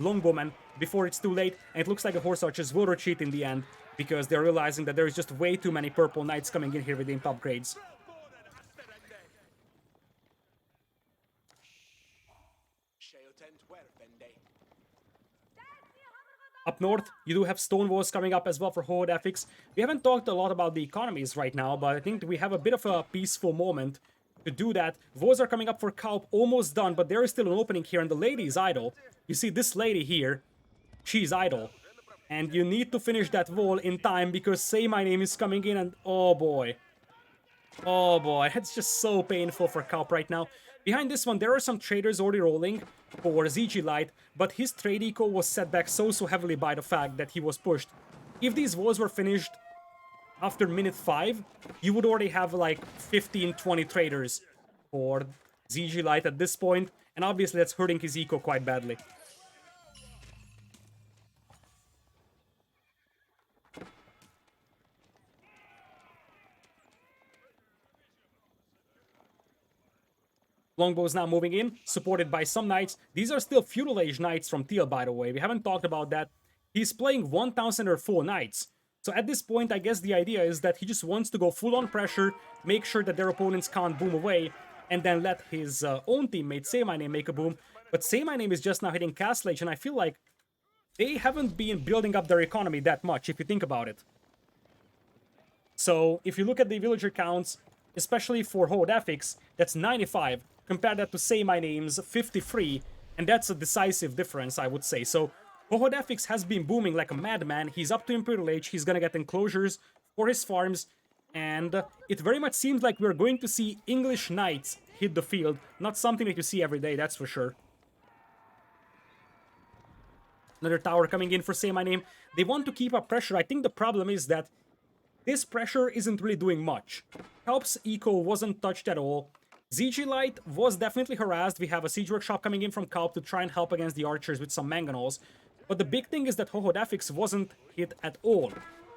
Longbowmen before it's too late, and it looks like the Horse Archers will retreat in the end because they're realizing that there is just way too many Purple Knights coming in here with the imp upgrades. Up north, you do have Stone Wars coming up as well for Horde FX. We haven't talked a lot about the economies right now, but I think we have a bit of a peaceful moment to do that. Wars are coming up for Kaup, almost done, but there is still an opening here, and the lady is idle. You see, this lady here, she's idle. And you need to finish that wall in time because Say My Name is coming in, and oh boy. Oh boy, it's just so painful for Kaup right now. Behind this one, there are some traders already rolling for ZG Light, but his trade eco was set back so heavily by the fact that he was pushed. If these walls were finished after minute 5, you would already have like 15-20 traders for ZG Light at this point, and obviously that's hurting his eco quite badly. Longbows now moving in, supported by some knights. These are still Feudal Age Knights from Teal, by the way. We haven't talked about that. He's playing 1,000 or 4 knights. So at this point, I guess the idea is that he just wants to go full-on pressure, make sure that their opponents can't boom away, and then let his own teammate, Say My Name, make a boom. But Say My Name is just now hitting Castle Age, and I feel like they haven't been building up their economy that much, if you think about it. So if you look at the villager counts, especially for Horde FX, that's 95. Compare that to Say My Name's 53, and that's a decisive difference, I would say. So Horde FX has been booming like a madman. He's up to Imperial Age, he's gonna get enclosures for his farms, and it very much seems like we're going to see English Knights hit the field. Not something that you see every day, that's for sure. Another tower coming in for Say My Name. They want to keep up pressure. I think the problem is that this pressure isn't really doing much. Kaup's eco wasn't touched at all. ZG Light was definitely harassed. We have a Siege Workshop coming in from Kaup to try and help against the archers with some Manganols. But the big thing is that Horde FX wasn't hit at all.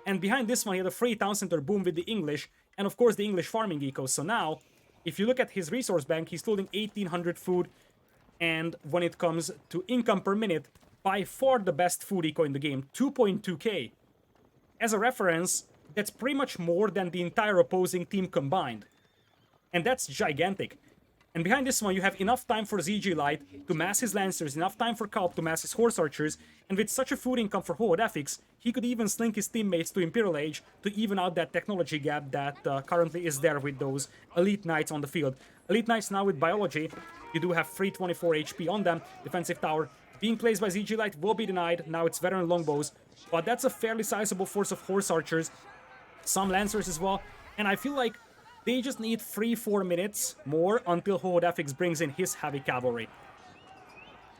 And behind this one, he had a free town center boom with the English, and of course the English farming eco. So now, if you look at his resource bank, he's holding 1,800 food, and when it comes to income per minute, by far the best food eco in the game, 2.2k. As a reference, that's pretty much more than the entire opposing team combined. And that's gigantic. And behind this one, you have enough time for ZG Light to mass his Lancers, enough time for Kaup to mass his Horse Archers, and with such a food income for Horde FX, he could even slink his teammates to Imperial Age to even out that technology gap that currently is there with those Elite Knights on the field. Elite Knights now with Biology, you do have 324 HP on them. Defensive tower being placed by ZG Light will be denied. Now it's Veteran Longbows, but that's a fairly sizable force of Horse Archers, some Lancers as well, and I feel like they just need 3-4 minutes more until Horde FX brings in his heavy cavalry.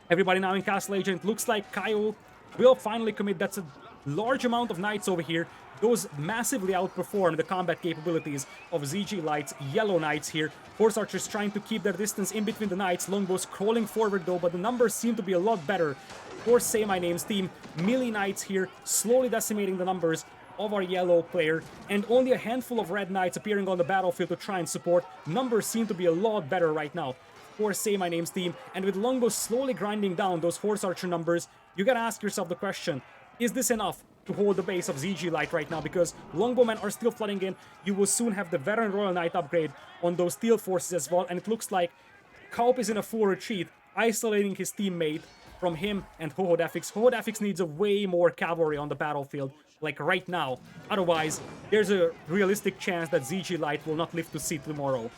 Everybody now in Castle Age, and it looks like Kaio will finally commit. That's a large amount of knights over here. Those massively outperform the combat capabilities of ZG Light's yellow knights here. Horse Archers trying to keep their distance in between the knights. Longbows crawling forward though, but the numbers seem to be a lot better for Say My Name's team. Melee knights here, slowly decimating the numbers of our yellow player, and only a handful of red knights appearing on the battlefield to try and support. Numbers seem to be a lot better right now for Say My Name's team, and with Longbow slowly grinding down those Horse Archer numbers, you gotta ask yourself the question, is this enough to hold the base of ZG Light right now, because Longbowmen are still flooding in. You will soon have the Veteran Royal Knight upgrade on those Steel Forces as well, and it looks like Kaup is in a full retreat, isolating his teammate from him and Hohodafix. Hohodafix needs a way more cavalry on the battlefield, like right now. Otherwise, there's a realistic chance that ZG Light will not live to see tomorrow.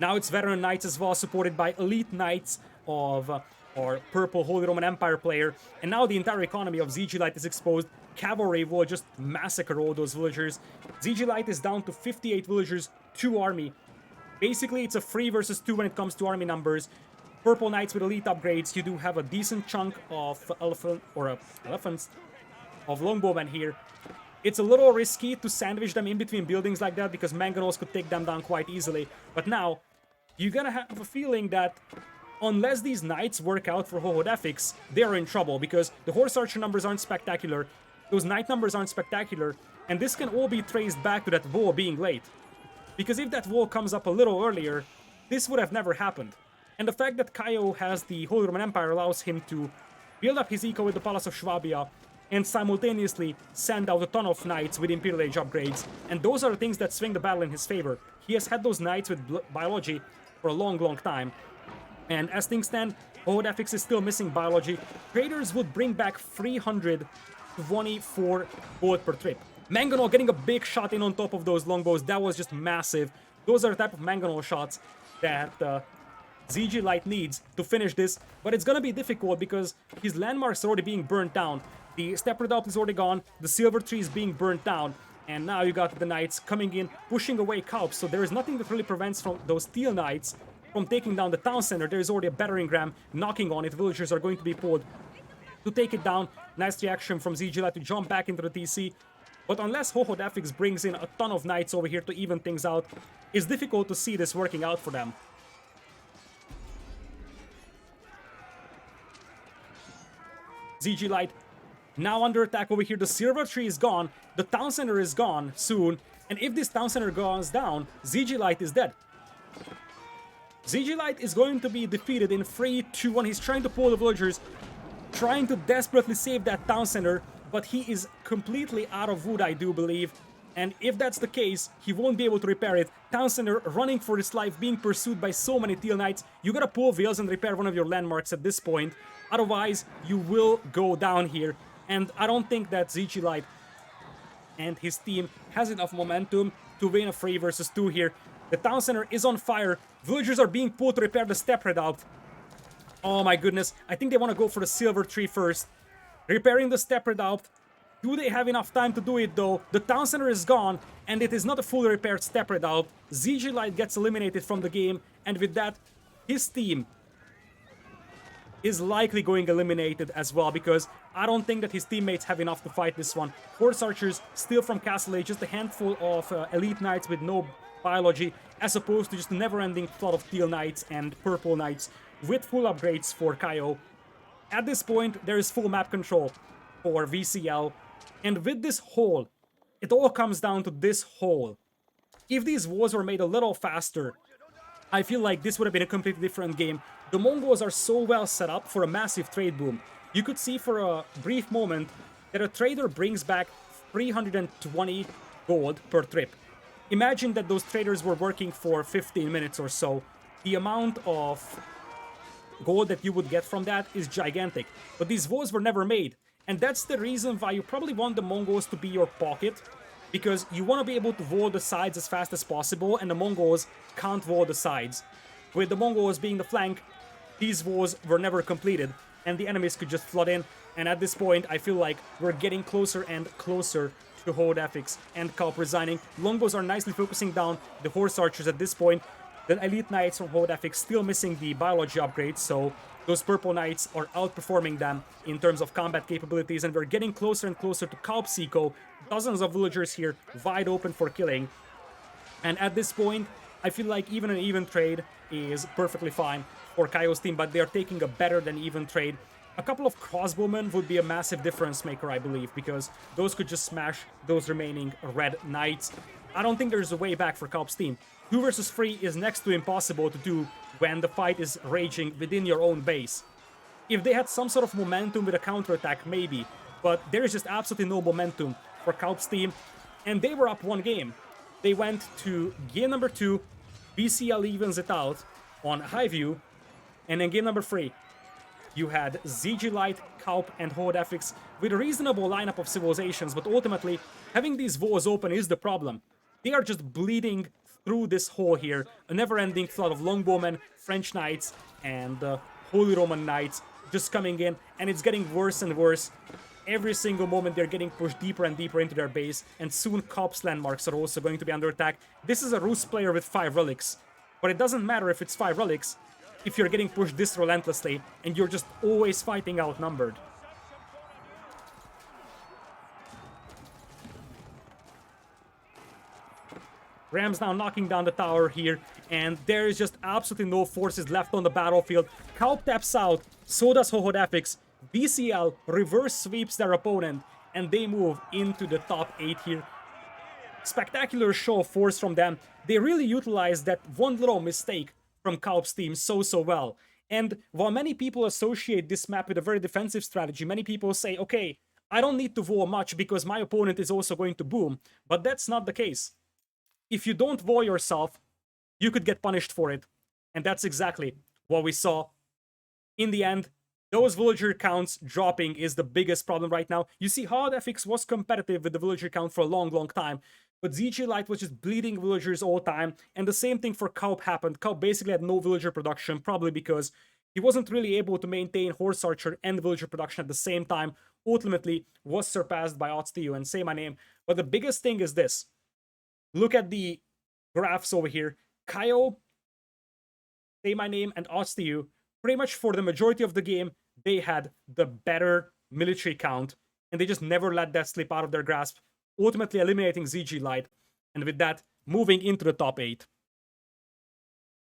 Now it's Veteran Knights as well, supported by Elite Knights of our Purple Holy Roman Empire player. And now the entire economy of ZG Light is exposed. Cavalry will just massacre all those villagers. ZG Light is down to 58 villagers, 2 army. Basically, it's a 3 versus 2 when it comes to army numbers. Purple Knights with elite upgrades, you do have a decent chunk of elephants of Longbowmen here. It's a little risky to sandwich them in between buildings like that, because Mangonels could take them down quite easily. But now, you're gonna have a feeling that unless these knights work out for Hohodafix, they're in trouble, because the horse archer numbers aren't spectacular, those knight numbers aren't spectacular, and this can all be traced back to that wall being late. Because if that wall comes up a little earlier, this would have never happened. And the fact that Kaio has the Holy Roman Empire allows him to build up his eco with the Palace of Swabia and simultaneously send out a ton of knights with Imperial Age upgrades. And those are the things that swing the battle in his favor. He has had those knights with biology for a long, long time. And as things stand, Hohodafix is still missing biology. Traders would bring back 324 gold per trip. Mangonel getting a big shot in on top of those longbows. That was just massive. Those are the type of Mangonel shots that ZG Light needs to finish this. But it's gonna be difficult because his landmarks are already being burnt down. The Step Redoubt is already gone. The Silver Tree is being burnt down. And now you got the Knights coming in, pushing away Kaup. So there is nothing that really prevents from those Steel Knights from taking down the town center. There is already a battering ram knocking on it. Villagers are going to be pulled to take it down. Nice reaction from ZG Light to jump back into the TC. But unless Hohodafix brings in a ton of knights over here to even things out, it's difficult to see this working out for them. ZG Light now under attack over here. The Silver Tree is gone. The town center is gone soon. And if this town center goes down, ZG Light is dead. ZG Light is going to be defeated in 3-2-1. He's trying to pull the villagers, trying to desperately save that town center. But he is completely out of wood, I do believe. And if that's the case, he won't be able to repair it. Town center running for his life, being pursued by so many Teal Knights. You gotta pull Veils and repair one of your landmarks at this point. Otherwise, you will go down here. And I don't think that ZG Light and his team has enough momentum to win a 3 versus 2 here. The town center is on fire. Villagers are being pulled to repair the Step Redoubt. Oh my goodness. I think they want to go for the Silver Tree first. Repairing the Step Redoubt. Do they have enough time to do it though? The town center is gone, and it is not a fully repaired Step Redoubt. ZG Light gets eliminated from the game, and with that, his team is likely going eliminated as well, because I don't think that his teammates have enough to fight this one. Horse Archers still from Castle Age, just a handful of Elite Knights with no biology, as opposed to just a never-ending flood of Teal Knights and Purple Knights with full upgrades for Kaio. At this point, there is full map control for VCL, and with this hole, it all comes down to this hole. If these wars were made a little faster, I feel like this would have been a completely different game. The Mongols are so well set up for a massive trade boom. You could see for a brief moment that a trader brings back 320 gold per trip. Imagine that those traders were working for 15 minutes or so. The amount of gold that you would get from that is gigantic. But these wars were never made. And that's the reason why you probably want the Mongols to be your pocket. Because you want to be able to wall the sides as fast as possible, and the Mongols can't wall the sides. With the Mongols being the flank, these wars were never completed, and the enemies could just flood in. And at this point, I feel like we're getting closer and closer to Hohodafix and Kaup resigning. Longbows are nicely focusing down the Horse Archers at this point. The Elite Knights from Hohodafix still missing the biology upgrades, so those Purple Knights are outperforming them in terms of combat capabilities, and we're getting closer and closer to Kaup's eco. Dozens of villagers here, wide open for killing. And at this point, I feel like even an even trade is perfectly fine for Kaio's team, but they're taking a better than even trade. A couple of crossbowmen would be a massive difference maker, I believe, because those could just smash those remaining red knights. I don't think there's a way back for Kaup's team. 2 versus 3 is next to impossible to do when the fight is raging within your own base. If they had some sort of momentum with a counterattack, maybe. But there is just absolutely no momentum for Kaup's team. And they were up one game. They went to game number 2. VCL evens it out on Highview. And then game number 3, you had ZG Light, Kaup, and HODFX with a reasonable lineup of civilizations, but ultimately, having these voids open is the problem. They are just bleeding through this hole here, a never-ending flood of Longbowmen, French Knights, and Holy Roman Knights just coming in, and it's getting worse and worse. Every single moment they're getting pushed deeper and deeper into their base, and soon Kaup's landmarks are also going to be under attack. This is a Rus player with 5 relics, but it doesn't matter if it's 5 relics, if you're getting pushed this relentlessly, and you're just always fighting outnumbered. Rams now knocking down the tower here, and there is just absolutely no forces left on the battlefield. Kaup taps out, so does HODFX. VCL reverse sweeps their opponent, and they move into the top 8 here. Spectacular show of force from them. They really utilized that one little mistake from Kaup's team so well. And while many people associate this map with a very defensive strategy, many people say, okay, I don't need to voe much because my opponent is also going to boom. But that's not the case. If you don't voe yourself, you could get punished for it. And that's exactly what we saw. In the end, those villager counts dropping is the biggest problem right now. You see, HODFX was competitive with the villager count for a long time. But ZG Light was just bleeding villagers all time. And the same thing for Kaup happened. Kaup basically had no villager production, probably because he wasn't really able to maintain Horse Archer and villager production at the same time. Ultimately, was surpassed by ODdsTO and Say My Name. But the biggest thing is this. Look at the graphs over here. Kaio, Say My Name, and ODdsTO, pretty much for the majority of the game, they had the better military count, and they just never let that slip out of their grasp, ultimately eliminating ZG Light, and with that, moving into the top 8.